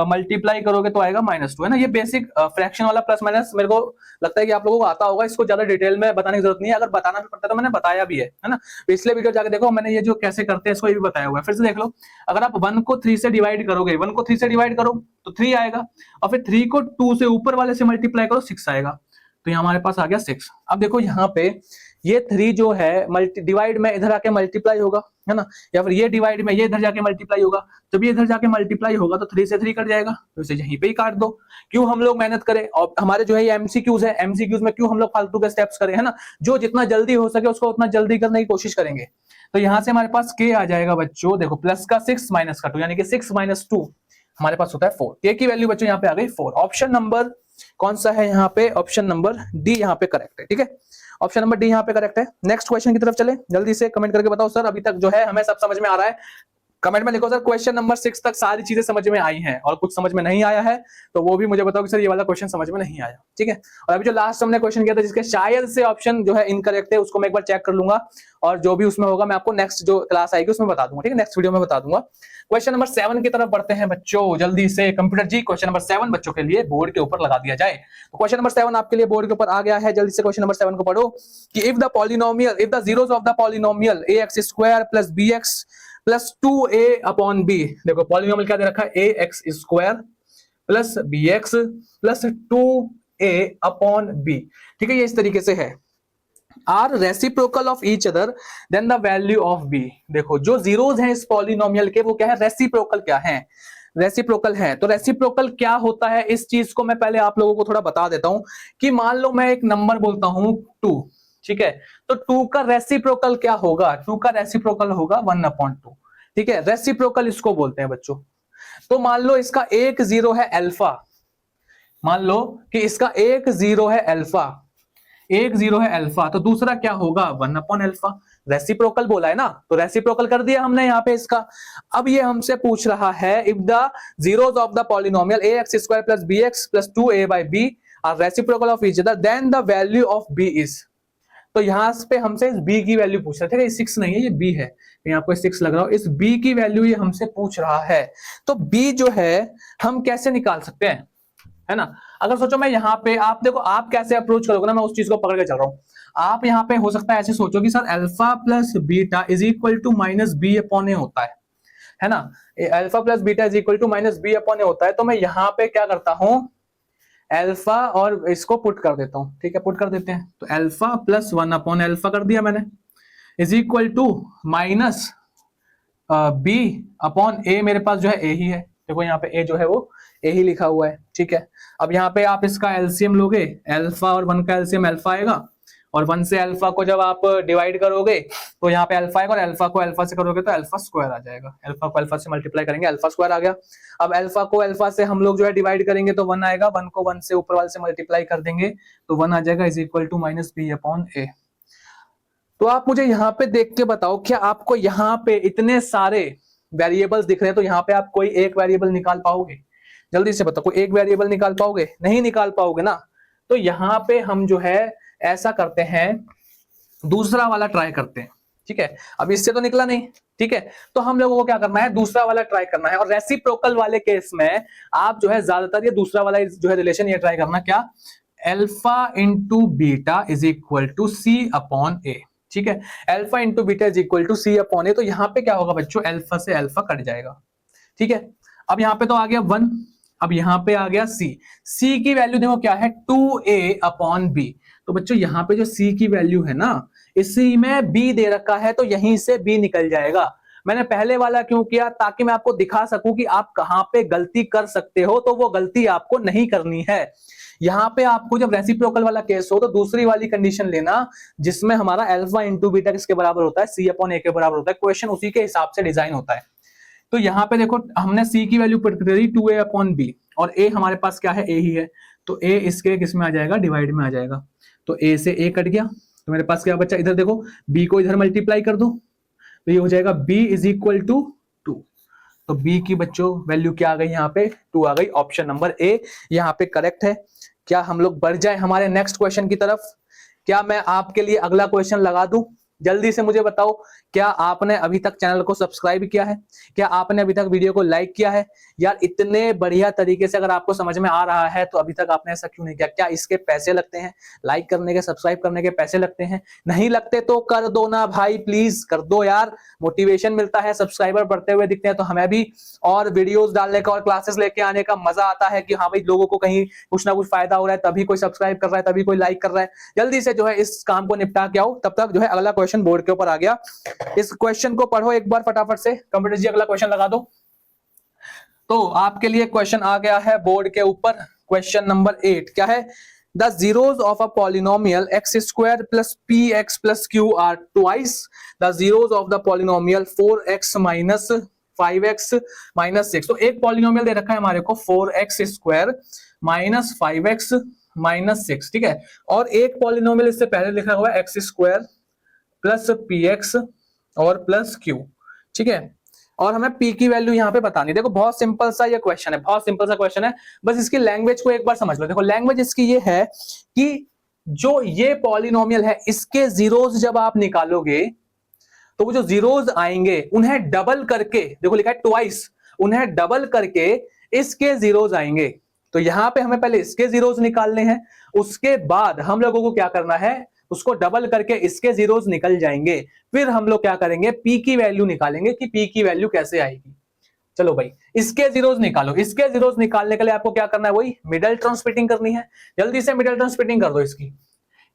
मल्टीप्लाई करोगे तो आएगा -2, है ना। ये बेसिक फ्रैक्शन वाला प्लस माइनस मेरे को लगता है कि आप लोगों को आता होगा, इसको ज्यादा डिटेल में बताने की जरूरत नहीं है, अगर बताना भी पड़ता है तो मैंने बताया भी है ना। पिछले वीडियो जाके देखो, मैंने ये जो कैसे करते हैं इसको ये भी बताया हुआ है, फिर से देख लो। अगर आप 1 को 3 से डिवाइड करोगे, 1 को 3 से डिवाइड करो तो 3 आएगा, और फिर 3 को 2 से ऊपर वाले से मल्टीप्लाई करो 6 आएगा, तो यहाँ हमारे पास आ गया 6। अब देखो यहाँ पे ये 3 जो है डिवाइड में इधर आके मल्टीप्लाई होगा, है ना, या फिर ये डिवाइड में ये इधर जाके मल्टीप्लाई होगा, जब ये इधर जाके मल्टीप्लाई होगा तो 3 से 3 कट जाएगा, तो इसे यहीं पे ही काट दो। क्यों हम लोग मेहनत करें, और हमारे जो है ये एमसीक्यूज है, एमसीक्यूज में क्यों हम लोग फालतू के स्टेप्स करें, है ना। जो जितना जल्दी हो सके उसको उतना जल्दी करने की कोशिश करेंगे। तो यहाँ से हमारे पास k आ जाएगा बच्चों, देखो प्लस का 6 माइनस का 2, यानी कि 6 - 2 हमारे पास होता है 4। k की वैल्यू बच्चों यहाँ पे आ गई 4। ऑप्शन नंबर कौन सा है यहाँ पे, ऑप्शन नंबर डी यहाँ पे करेक्ट है, ठीक है। ऑप्शन नंबर डी यहाँ पे करेक्ट है। नेक्स्ट क्वेश्चन की तरफ चले, जल्दी से कमेंट करके बताओ सर अभी तक जो है हमें सब समझ में आ रहा है, कमेंट में लिखो सर क्वेश्चन नंबर 6 तक सारी चीजें समझ में आई हैं, और कुछ समझ में नहीं आया है तो वो भी मुझे बताओ कि सर ये वाला क्वेश्चन समझ में नहीं आया, ठीक है। और अभी जो लास्ट हमने क्वेश्चन किया था जिसके शायद से ऑप्शन जो है इनकरेक्ट है, उसको मैं एक बार चेक कर लूंगा, और जो भी उसमें होगा मैं आपको नेक्स्ट जो क्लास आएगी उसमें बता दूंगा, ठीक है, नेक्स्ट वीडियो में बता दूंगा। क्वेश्चन नंबर 7 की तरफ बढ़ते हैं बच्चों जल्दी से। कंप्यूटर जी क्वेश्चन नंबर 7 बच्चों के लिए बोर्ड के ऊपर लगा दिया जाए। तो क्वेश्चन नंबर 7 आपके लिए बोर्ड के ऊपर आ गया है, जल्दी से क्वेश्चन नंबर 7 को पढ़ो कि if the zeros of the polynomial ax² + bx + 2a upon b, देखो पॉलिनोमियल क्या दे रखा है, ax² + bx + 2a upon b, ठीक है, ये इस तरीके से है, are reciprocal of each other then the value of b. देखो जो जीरोस हैं इस पॉलिनोमियल के वो क्या है, रेसिप्रोकल क्या है, रेसिप्रोकल है। तो रेसिप्रोकल क्या होता है, इस चीज को मैं पहले आप लोगों को थोड़ा बता देता हूं कि मान लो मैं एक नंबर बोलता हूं 2, ठीक है, तो 2 का रेसिप्रोकल क्या होगा, 2 का रेसिप्रोकल होगा 1/2, ठीक है, रेसिप्रोकल इसको बोलते हैं बच्चों। तो मान लो इसका एक जीरो है अल्फा, मान लो कि इसका एक जीरो है अल्फा, एक जीरो है अल्फा, तो दूसरा क्या होगा 1/अल्फा, रेसिप्रोकल बोला है ना, तो रेसिप्रोकल कर दिया हमने यहाँ पे इसका। अब ये हमसे पूछ रहा है if the zeros of the polynomial ax² + bx + 2a/b are reciprocal of each other then the value of b is. तो यहां पे हमसे इस b की वैल्यू पूछ रहा है, ठीक है, ये 6 नहीं है, ये b है, यहाँ आपको 6 लग रहा हो, इस b की वैल्यू ये हमसे पूछ रहा है। तो b जो है हम कैसे निकाल सकते हैं, है ना। अगर सोचो मैं यहाँ पे, आप देखो आप कैसे अप्रोच करोगे ना, मैं उस चीज को पकड़ के चल रहा हूँ। आप यहाँ पे हो सकता है ऐसे सोचो कि sir alpha plus beta is equal to -b/a होता है ना, alpha plus beta is equal to -b/a होता है। तो मैं यहाँ पे क्या करता हूँ, अल्फा और इसको पुट कर देता हूँ, ठीक है, पुट कर देते हैं, तो अल्फा प्लस 1/अल्फा कर दिया मैंने, is equal to minus b/a, मेरे पास जो है a ही है, देखो यहाँ पे a जो है वो a ही लिखा हुआ है, ठीक है। अब यहाँ पे आप इसका एलसीएम लोगे, अल्फा और 1 का एलसीएम अल्फा आएगा, और 1 से अल्फा को जब आप डिवाइड करोगे तो यहाँ पे अल्फा आएगा, और अल्फा को अल्फा से करोगे तो अल्फा स्क्वायर आ जाएगा, अल्फा को अल्फा से मल्टीप्लाई करेंगे अल्फा स्क्वायर आ गया। अब अल्फा को अल्फा से हम लोग जो है डिवाइड करेंगे तो 1 आएगा, 1 को 1 से ऊपर वाले से मल्टीप्लाई कर देंगे तो 1 आ जाएगा, इज इक्वल टू -b/a। तो आप मुझे यहाँ पे देख के बताओ, क्या आपको यहाँ पे इतने सारे वेरिएबल्स दिख रहे हैं, तो यहाँ पे आप कोई एक वेरिएबल निकाल पाओगे, जल्दी से बताओ, कोई एक वेरिएबल निकाल पाओगे, नहीं निकाल पाओगे ना। तो यहाँ पे हम जो है ऐसा करते हैं, दूसरा वाला ट्राई करते हैं, ठीक है, अब इससे तो निकला नहीं, ठीक है, तो हम लोगों को क्या करना है, दूसरा वाला ट्राई करना है। और रेसिप्रोकल वाले केस में आप जो है ज्यादातर ये दूसरा वाला जो है रिलेशन ये ट्राई करना, क्या, alpha into beta is equal to c/a, ठीक है, alpha into beta is equal to c/a। तो यहाँ पे क्या होगा बच्चों, अल्फा से अल्फा कट जाएगा, ठीक है। अब यहाँ पे तो आ गया 1, अब यहाँ पे आ गया c की वैल्यू देखो क्या है 2a/b। तो बच्चों यहाँ पे जो c की वैल्यू है ना, इसी में b दे रखा है, तो यहीं से b निकल जाएगा। मैंने पहले वाला क्यों किया, ताकि मैं आपको दिखा सकूं कि आप कहां पे गलती कर सकते हो, तो वो गलती आपको नहीं करनी है। यहाँ पे आपको जब रेसिप्रोकल वाला केस हो तो दूसरी वाली कंडीशन लेना जिसमें हमारा अल्फा इंटू बीटा किसके बराबर होता है, c/a के बराबर होता है, क्वेश्चन उसी के हिसाब से डिजाइन होता है। तो यहाँ पे देखो हमने c की वैल्यू पुट कर दी 2a/b, और a हमारे पास क्या है, a ही है, तो a इसके किस में आ जाएगा, डिवाइड में आ जाएगा, तो a से a कट गया, तो मेरे पास क्या बच्चा, इधर देखो b को इधर मल्टीप्लाई कर दो, तो ये हो जाएगा b इज इक्वल टू 2। तो b की बच्चों वैल्यू क्या आ गई, यहाँ पे 2 आ गई, ऑप्शन नंबर a यहाँ पे करेक्ट है। क्या हम लोग बढ़ जाए हमारे नेक्स्ट क्वेश्चन की तरफ, क्या मैं आपके लिए अगला क्वेश्चन लगा दूं, जल्दी से मुझे बताओ, क्या आपने अभी तक चैनल को सब्सक्राइब किया है, क्या आपने अभी तक वीडियो को लाइक किया है। यार इतने बढ़िया तरीके से अगर आपको समझ में आ रहा है तो अभी तक आपने ऐसा क्यों नहीं किया, क्या इसके पैसे लगते हैं, लाइक करने के सब्सक्राइब करने के पैसे लगते हैं, नहीं लगते तो कर दो ना भाई, प्लीज कर दो यार, मोटिवेशन मिलता है, सब्सक्राइबर बढ़ते हुए दिखते हैं तो हमें भी और वीडियोस डालने का और क्लासेस लेके आने का मजा आता है कि हाँ भाई लोगों को कहीं कुछ ना कुछ फायदा हो रहा है, तभी कोई सब्सक्राइब कर रहा है, तभी कोई लाइक कर रहा है। जल्दी से जो है इस काम को निपटा के आओ, तब तक जो है अगला क्वेश्चन बोर्ड के ऊपर आ गया, इस क्वेश्चन को पढ़ो एक बार फटाफट से। कंप्यूटर जी अगला क्वेश्चन लगा दो। तो आपके लिए क्वेश्चन आ गया है बोर्ड के ऊपर, क्वेश्चन नंबर 8 क्या है, the zeros of a polynomial x² plus px plus q are twice the zeros of the polynomial 4x minus 5x minus 6। तो एक पॉलिनोमियल दे रखा है हमारे को 4x² minus 5x minus 6, ठीक है, और एक पॉलिनोमियल इससे पहले लिखा हुआ है x² plus px और plus q, ठीक है। और हमें पी की वैल्यू यहाँ पे बतानी। देखो बहुत सिंपल सा ये क्वेश्चन है, बहुत सिंपल सा क्वेश्चन है, बस इसकी लैंग्वेज को एक बार समझ लो। देखो लैंग्वेज इसकी ये है कि जो ये पॉलिनोमियल है इसके जीरोज जब आप निकालोगे तो वो जो जीरोज आएंगे उन्हें डबल करके, देखो लिखा है ट्वाइस, उन्हें डबल करके इसके जीरोज आएंगे। तो यहां पे हमें पहले इसके जीरोज निकालने हैं, उसके बाद हम लोगों को क्या करना है, उसको डबल करके इसके जीरोज निकल जाएंगे, फिर हम लोग क्या करेंगे, पी की वैल्यू निकालेंगे कि पी की वैल्यू कैसे आएगी। चलो भाई इसके जीरोज निकालो। इसके जीरोज निकालने के लिए आपको क्या करना है, वही मिडल टर्म स्प्लिटिंग करनी है। जल्दी से मिडल टर्म स्प्लिटिंग कर दो इसकी।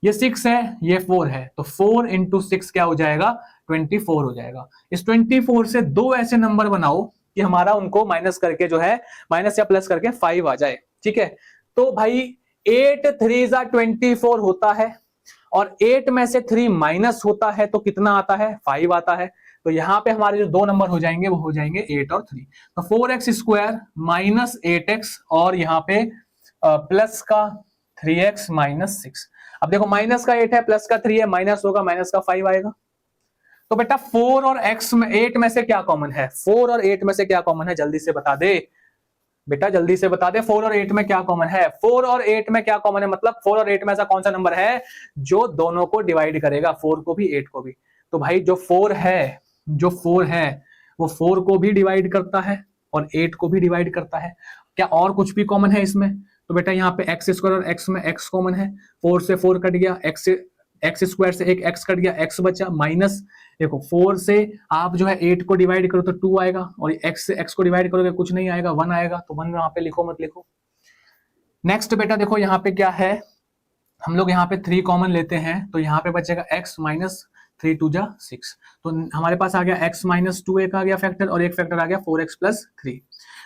ये 6 है, ये 4 है, तो 4 इंटू 6 क्या हो जाएगा, 24 हो जाएगा। इस 24 से दो ऐसे नंबर बनाओ कि हमारा उनको माइनस करके जो है, माइनस या प्लस करके 5 आ जाए। ठीक है, तो भाई 8 3 जा 24 होता है, और 8 में से 3 माइनस होता है तो कितना आता है, 5 आता है। तो यहां पे हमारे जो दो नंबर हो जाएंगे वो हो जाएंगे 8 और 3। तो 4x स्क्वायर माइनस 8x और यहाँ पे प्लस का 3x माइनस 6। अब देखो माइनस का 8 है, प्लस का 3 है, माइनस होगा, माइनस का 5 आएगा। तो बेटा 4 और x में 8 में से क्या कॉमन है, 4 और 8 में से क्या कॉमन है, जल्दी से बता दे बेटा, जल्दी से बता दे। 4 और 8 में क्या कॉमन है, 4 और 8 में क्या कॉमन है, मतलब 4 और 8 में ऐसा कौन सा नंबर है जो दोनों को डिवाइड करेगा, 4 को भी 8 को भी। तो भाई जो 4 है, जो 4 है वो 4 को भी डिवाइड करता है और 8 को भी डिवाइड करता है। क्या और कुछ भी कॉमन है इसमें, तो बेटा यहाँ पे एक्स स्क्वायर और एक्स में एक्स कॉमन है, 4 से 4 कट गया, एक्स स्क्वायर से एक एक्स कट गया, एक्स बचा, माइनस देखो 4 से आप जो है 8 को डिवाइड करो तो 2 आएगा, और एक्स से एक्स को डिवाइड करोगे कुछ नहीं आएगा, 1 आएगा, तो 1 यहाँ पे लिखो मत लिखो। नेक्स्ट बेटा देखो यहाँ पे क्या है, हम लोग यहाँ पे 3 कॉमन लेते हैं, तो यहाँ पे बचेगा x माइनस 3 2 जा 6। तो हमारे पास आ गया x माइनस 2 एक आ गया फैक्टर, और एक फैक्टर आ गया 4x प्लस 3।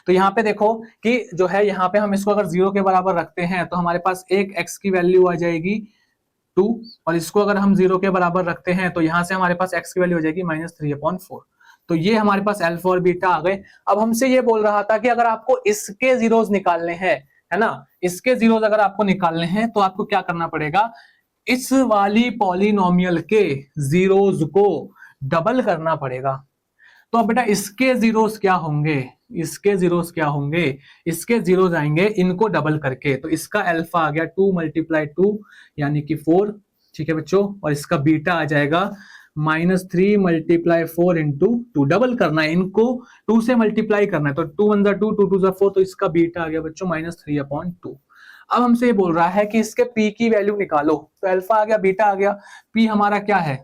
तो यहाँ पे देखो कि जो है यहाँ पे हम इसको अगर 0 के बराबर रखते हैं तो हमारे पास एक x की वैल्यू आ जाएगी 2, और इसको अगर हम 0 के बराबर रखते हैं तो यहाँ से हमारे पास x की वैल्यू हो जाएगी -3/4। तो ये हमारे पास अल्फा और बीटा आ गए। अब हमसे ये बोल रहा था कि अगर आपको इसके जीरोस निकालने हैं, है ना, इसके जीरोस अगर आपको निकालने हैं तो आपको क्या करना पड़ेगा, इस वाली पॉलिनोमियल के जीरोस को डबल करना पड़ेगा। तो अब बेटा इसके जीरोस क्या होंगे, इसके जीरोस क्या होंगे, इसके जीरोस आएंगे इनको डबल करके, तो इसका अल्फा आ गया 2 × 2 यानी कि 4। ठीक है बच्चों, और इसका बीटा आ जाएगा -3 × 4 × 2। डबल करना है इनको, 2 से मल्टीप्लाई करना है, तो 2 1 2 2 2 4, तो इसका बीटा आ गया बच्चों -3/2। अब हमसे ये बोल रहा है कि इसके पी की वैल्यू निकालो, तो अल्फा आ गया, बीटा आ गया, पी हमारा क्या है,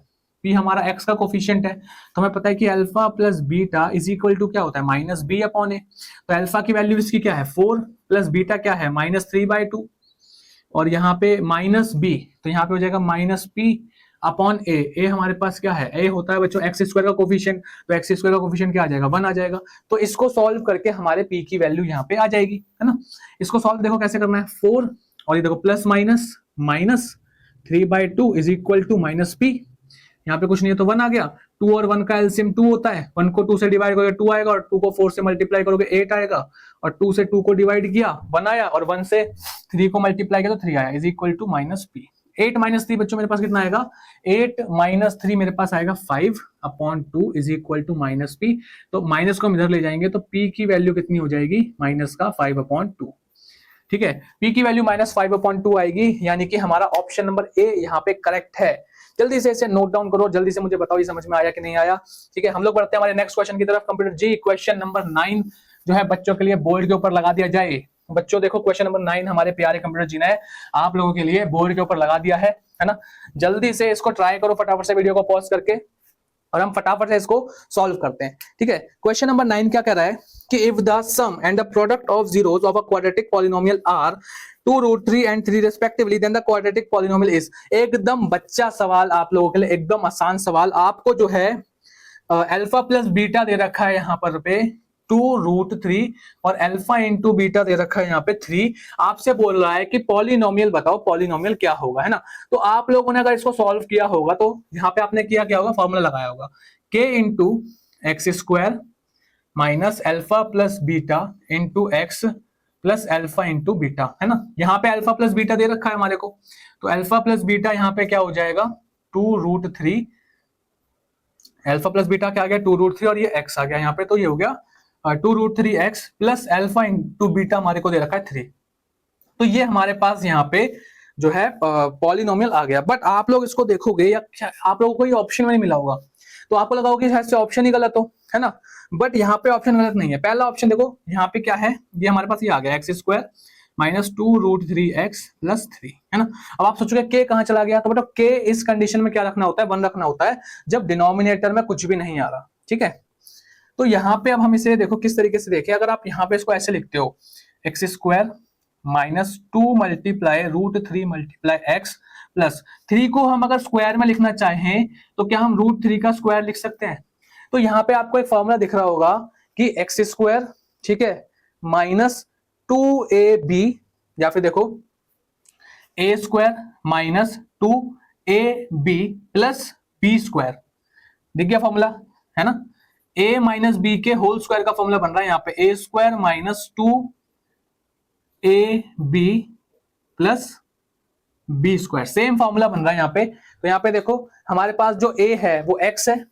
पी हमारा एक्स का कोफिशिएंट है। तो हमें पता है कि alpha plus beta is equal to क्या होता है, -b/a। तो अल्फा की वैल्यू इसकी क्या है 4, प्लस बीटा क्या है -3/2, और यहाँ पे -b, तो यहाँ पे हो जाएगा -p/a। ए हमारे पास क्या है, ए होता है बच्चों एक्स स्क्वायर का कोफिशिएंट, तो एक्स स्क्वायर का कोफिशिएंट क्या आ जाएगा, 1 आ जाएगा। तो इसको सॉल्व करके हमारे पी की वैल्यू यहाँ पे आ जाएगी, है ना। इसको सॉल्व देखो कैसे करना है, 4 और ये देखो plus minus 3/2 is equal to -p, यहाँ पे कुछ नहीं है तो 1 आ गया। 2 और 1 का एलसीएम 2 होता है, 1 को 2 से डिवाइड करोगे 2 आएगा, और 2 को 4 से मल्टीप्लाई करोगे 8 आएगा, और 2 से 2 को डिवाइड किया 1 आया, और 1 से 3 को मल्टीप्लाई किया तो 3 आया, इज इक्वल टू -p। 8 - 3 बच्चों मेरे पास कितना आएगा, 8 - 3 मेरे पास आएगा 5/2 इज इक्वल टू -p। तो माइनस को हम इधर ले जाएंगे तो p की वैल्यू कितनी हो जाएगी, -5/2। ठीक है, p की वैल्यू -5/2 आएगी, यानी कि हमारा ऑप्शन नंबर ए यहाँ पे करेक्ट है। जल्दी से इसे नोट डाउन करो, जल्दी से मुझे बताओ ये समझ में आया कि नहीं आया। ठीक है, हम लोग बढ़ते हैं हमारे नेक्स्ट क्वेश्चन की तरफ। कंप्यूटर जी क्वेश्चन नंबर 9 जो है बच्चों के लिए बोर्ड के ऊपर लगा दिया जाए। बच्चों देखो क्वेश्चन नंबर 9 हमारे प्यारे कंप्यूटर जी ने आप लोगों के लिए बोर्ड के ऊपर लगा दिया है ना। जल्दी से इसको ट्राई करो, फटाफट से वीडियो को पॉज करके, और हम फटाफट से इसको सॉल्व करते हैं। ठीक है, क्वेश्चन नंबर 9 क्या कह रहा है कि if the sum and the product of zeros of a quadratic polynomial are 2√3 and 3 respectively, then the quadratic polynomial is। एकदम बच्चा सवाल आप लोगों के लिए, एकदम आसान सवाल। आपको जो है अल्फा प्लस बीटा दे रखा है यहाँ पर पे 2√3, और अल्फा इंटू बीटा दे रखा है यहाँ पे 3। आपसे बोल रहा है कि पॉलिनोमियल बताओ, पॉलिनोमियल क्या होगा, है ना। तो आप लोगों ने अगर इसको सॉल्व किया होगा तो यहाँ पे आपने किया क्या होगा, फॉर्मूला लगाया होगा k into x square minus alpha plus beta into x plus alpha into beta, है ना। यहाँ पे अल्फा प्लस बीटा दे रखा है हमारे को, तो अल्फा प्लस बीटा यहाँ पे क्या हो जाएगा 2√3 अल्फा प्लस बीटा क्या आ गया 2√3 और ये x आ गया यहाँ पे, तो ये हो गया 2√3x plus alpha into beta हमारे को दे रखा है 3। तो ये हमारे पास यहाँ पे जो है पॉलिनोमियल आ गया। बट आप लोग इसको देखोगे या आप लोगों को ये ऑप्शन में नहीं मिला होगा, तो आपको लगा होगा कि शायद से ऑप्शन ही गलत हो, है ना। बट यहाँ पे ऑप्शन गलत नहीं है। पहला ऑप्शन देखो यहाँ पे क्या है, ये हमारे पास ये आ गया x² माइनस 2√3x प्लस 3, है ना। अब आप सोचोगे k कहाँ चला गया, तो बेटा k इस कंडीशन में क्या रखना होता है, 1 रखना होता है, जब डिनोमिनेटर में कुछ भी नहीं आ रहा, ठीक है। तो यहाँ पे अब हम इसे देखो किस तरीके से देखें। अगर आप यहाँ पे इसको ऐसे लिखते हो x² minus 2 multiply √3 multiply x plus 3 को हम अगर स्क्वायर में लिखना चाहें तो क्या हम √3 का स्क्वायर लिख सकते हैं। तो यहाँ पे आपको एक फॉर्मूला दिख रहा होगा कि x², ठीक है, माइनस 2ab, या फिर देखो a² minus 2ab plus b²। दिख गया फॉर्मूला, है ना। a माइनस b के होल स्क्वायर का फॉर्मूला बन रहा है यहाँ पे a² minus 2ab plus b²। Same formula बन रहा है यहाँ पे। तो यहाँ पे देखो हमारे पास जो a है वो x है,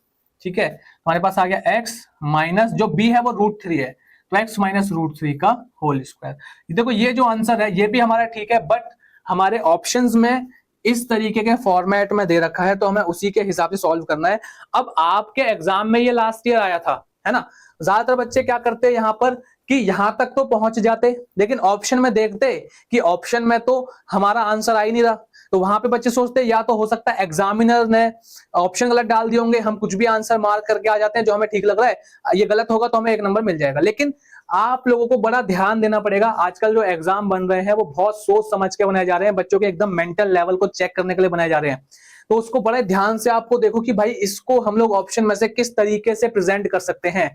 ठीक है, हमारे पास आ गया x माइनस जो b है वो √3 है, तो x माइनस √3 का होल स्क्वायर। देखो ये जो आंसर है ये भी हमारा ठीक है, बट हमारे ऑप्शंस में इस तरीके के फॉर्मेट में दे रखा है, तो हमें उसी के हिसाब से सॉल्व करना है। अब आपके एग्जाम में ये लास्ट ईयर आया था, है ना। ज्यादातर बच्चे क्या करते हैं यहाँ पर कि यहां तक तो पहुंच जाते, लेकिन ऑप्शन में देखते कि ऑप्शन में तो हमारा आंसर आ ही नहीं रहा, तो वहां पे बच्चे सोचते या तो हो सकता है एग्जामिनर ने ऑप्शन गलत डाल दिए होंगे, हम कुछ भी आंसर मार्क करके आ जाते हैं जो हमें ठीक लग रहा है, ये गलत होगा तो हमें 1 नंबर मिल जाएगा। लेकिन आप लोगों को बड़ा ध्यान देना पड़ेगा। आजकल जो एग्जाम बन रहे हैं वो बहुत सोच समझ के बनाए जा रहे हैं, बच्चों के एकदम मेंटल लेवल को चेक करने के लिए बनाए जा रहे हैं। तो उसको बड़े ध्यान से आपको देखो कि भाई इसको हम लोग ऑप्शन में से किस तरीके से प्रेजेंट कर सकते हैं।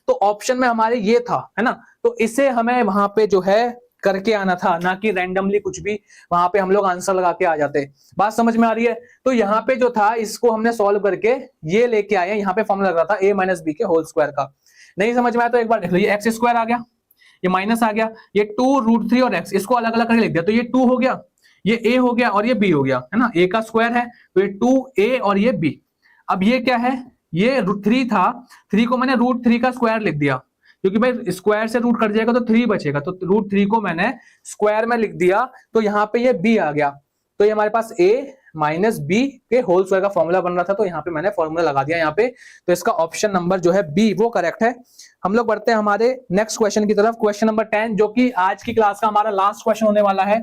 तो ऑप्शन में हमारे ये था, है ना, तो इसे हमें वहां पे जो है करके आना था, ना कि रैंडमली कुछ भी वहां पे हम लोग आंसर लगा के आ जाते। बात समझ में आ रही है। तो यहाँ पे जो था इसको हमने सॉल्व करके ये लेके आए, यहाँ पे फॉर्मूला लग रहा था a माइनस बी के होल स्क्वायर का। नहीं समझ में आया तो एक बार देख लो, ये x² आ गया, ये माइनस आ गया, ये 2√3 और x, इसको अलग अलग करके लिख दिया, तो ये 2 हो गया, ये a हो गया और ये b हो गया, है ना। a का स्क्वायर है तो ये 2a और ये b। अब ये क्या है, ये 3 था, 3 को मैंने √3 का स्क्वायर लिख दिया, क्योंकि भाई स्क्वायर से रूट कट जाएगा तो 3 बचेगा, तो √3 को मैंने स्क्वायर में लिख दिया, तो यहाँ पे ये b आ गया। तो ये हमारे पास a माइनस b के होल स्क्वायर का फॉर्मूला बन रहा था, तो यहाँ पे मैंने फॉर्मूला लगा दिया यहाँ पे। तो इसका ऑप्शन नंबर जो है b वो करेक्ट है। हम लोग बढ़ते हैं हमारे नेक्स्ट क्वेश्चन की तरफ, क्वेश्चन नंबर 10, जो कि आज की क्लास का हमारा लास्ट क्वेश्चन होने वाला है,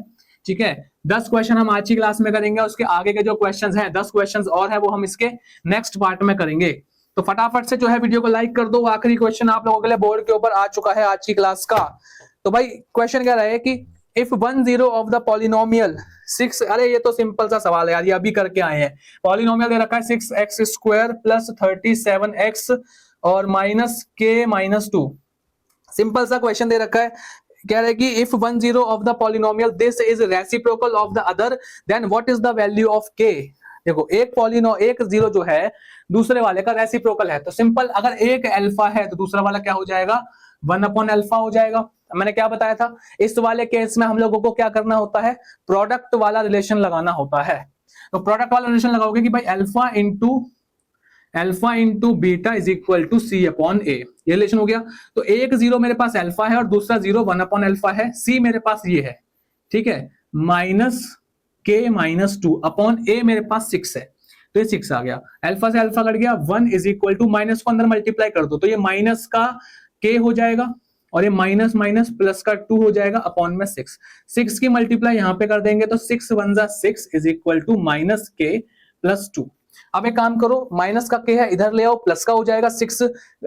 ठीक है। 10 क्वेश्चन हम आज की क्लास में करेंगे, उसके आगे के जो क्वेश्चंस हैं 10 क्वेश्चंस और है वो हम इसके नेक्स्ट पार्ट में करेंगे। तो फटाफट से जो है वीडियो को लाइक कर दो। आखिरी क्वेश्चन आप लोगों के लिए बोर्ड के ऊपर आ चुका है आज की क्लास का। तो भाई क्वेश्चन क्या रहा है कि इफ 1 0 ऑफ द पॉलिनोमियल 6, अरे ये तो सिंपल सा सवाल है यार, ये अभी करके आए हैं। पॉलिनोमियल दे रखा है 6x² प्लस 37x और माइनस k माइनस 2। सिंपल सा क्वेश्चन दे रखा है, कह रहे कि if 1 0 of the polynomial this is reciprocal of the other than what is the value of k। देखो एक एक 0 जो है दूसरे वाले का रेसिप्रोकल है, तो सिंपल अगर एक अल्फा है तो दूसरा वाला क्या हो जाएगा, 1/अल्फा हो जाएगा। मैंने क्या बताया था, इस वाले केस में हम लोगों को क्या करना होता है, प्रोडक्ट वाला रिलेशन लगाना होता है। तो प्रोडक्ट वाला रिलेशन लगाओगे कि भाई alpha into beta is equal to c/a, ये रिलेशन हो गया। तो एक 0 मेरे पास अल्फा है और दूसरा 0 1/अल्फा है, c मेरे पास ये है, ठीक है, minus k minus 2 upon a मेरे पास 6 है, तो ये 6 आ गया। अल्फा से अल्फा कट गया, 1 इज इक्वल टू माइनस को अंदर मल्टीप्लाई कर दो, तो ये माइनस का k हो जाएगा और ये माइनस माइनस प्लस का 2 हो जाएगा अपॉन में 6 की मल्टीप्लाई यहाँ पे कर देंगे तो 6 1 जा 6 is equal to minus k plus 2। अब एक काम करो, माइनस का k है इधर ले आओ, प्लस का हो जाएगा, 6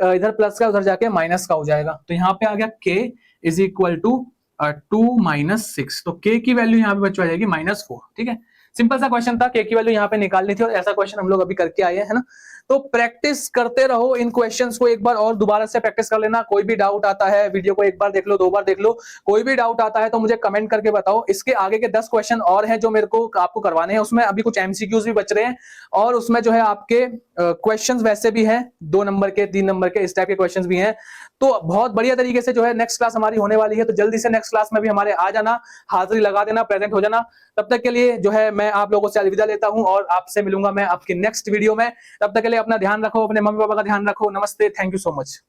इधर प्लस का उधर जाके माइनस का हो जाएगा, तो यहाँ पे आ गया k is equal to 2 minus 6। तो k की वैल्यू यहाँ पे बच्चों आ जाएगी -4, ठीक है। सिंपल सा क्वेश्चन था, k की वैल्यू यहाँ पे निकालनी थी और ऐसा क्वेश्चन हम लोग अभी करके आए हैं, है ना। तो प्रैक्टिस करते रहो इन क्वेश्चंस को, एक बार और दोबारा से प्रैक्टिस कर लेना। कोई भी डाउट आता है वीडियो को एक बार देख लो, 2 बार देख लो, कोई भी डाउट आता है तो मुझे कमेंट करके बताओ। इसके आगे के 10 क्वेश्चन और हैं जो मेरे को आपको करवाने हैं, उसमें अभी कुछ एमसीक्यूज भी बच रहे हैं और उसमें जो है आपके क्वेश्चंस वैसे भी हैं, 2 नंबर के 3 नंबर के इस टाइप के क्वेश्चंस भी हैं। तो बहुत बढ़िया तरीके से जो है नेक्स्ट क्लास हमारी होने वाली है, तो जल्दी से नेक्स्ट क्लास में भी हमारे आ जाना, हाजिरी लगा देना, प्रेजेंट हो जाना। तब तक के लिए जो है मैं आप लोगों से अलविदा लेता हूं और आपसे मिलूंगा मैं आपकी नेक्स्ट वीडियो में। तब तक के लिए अपना ध्यान रखो, अपने मम्मी पापा का ध्यान रखो। नमस्ते, थैंक यू सो मच।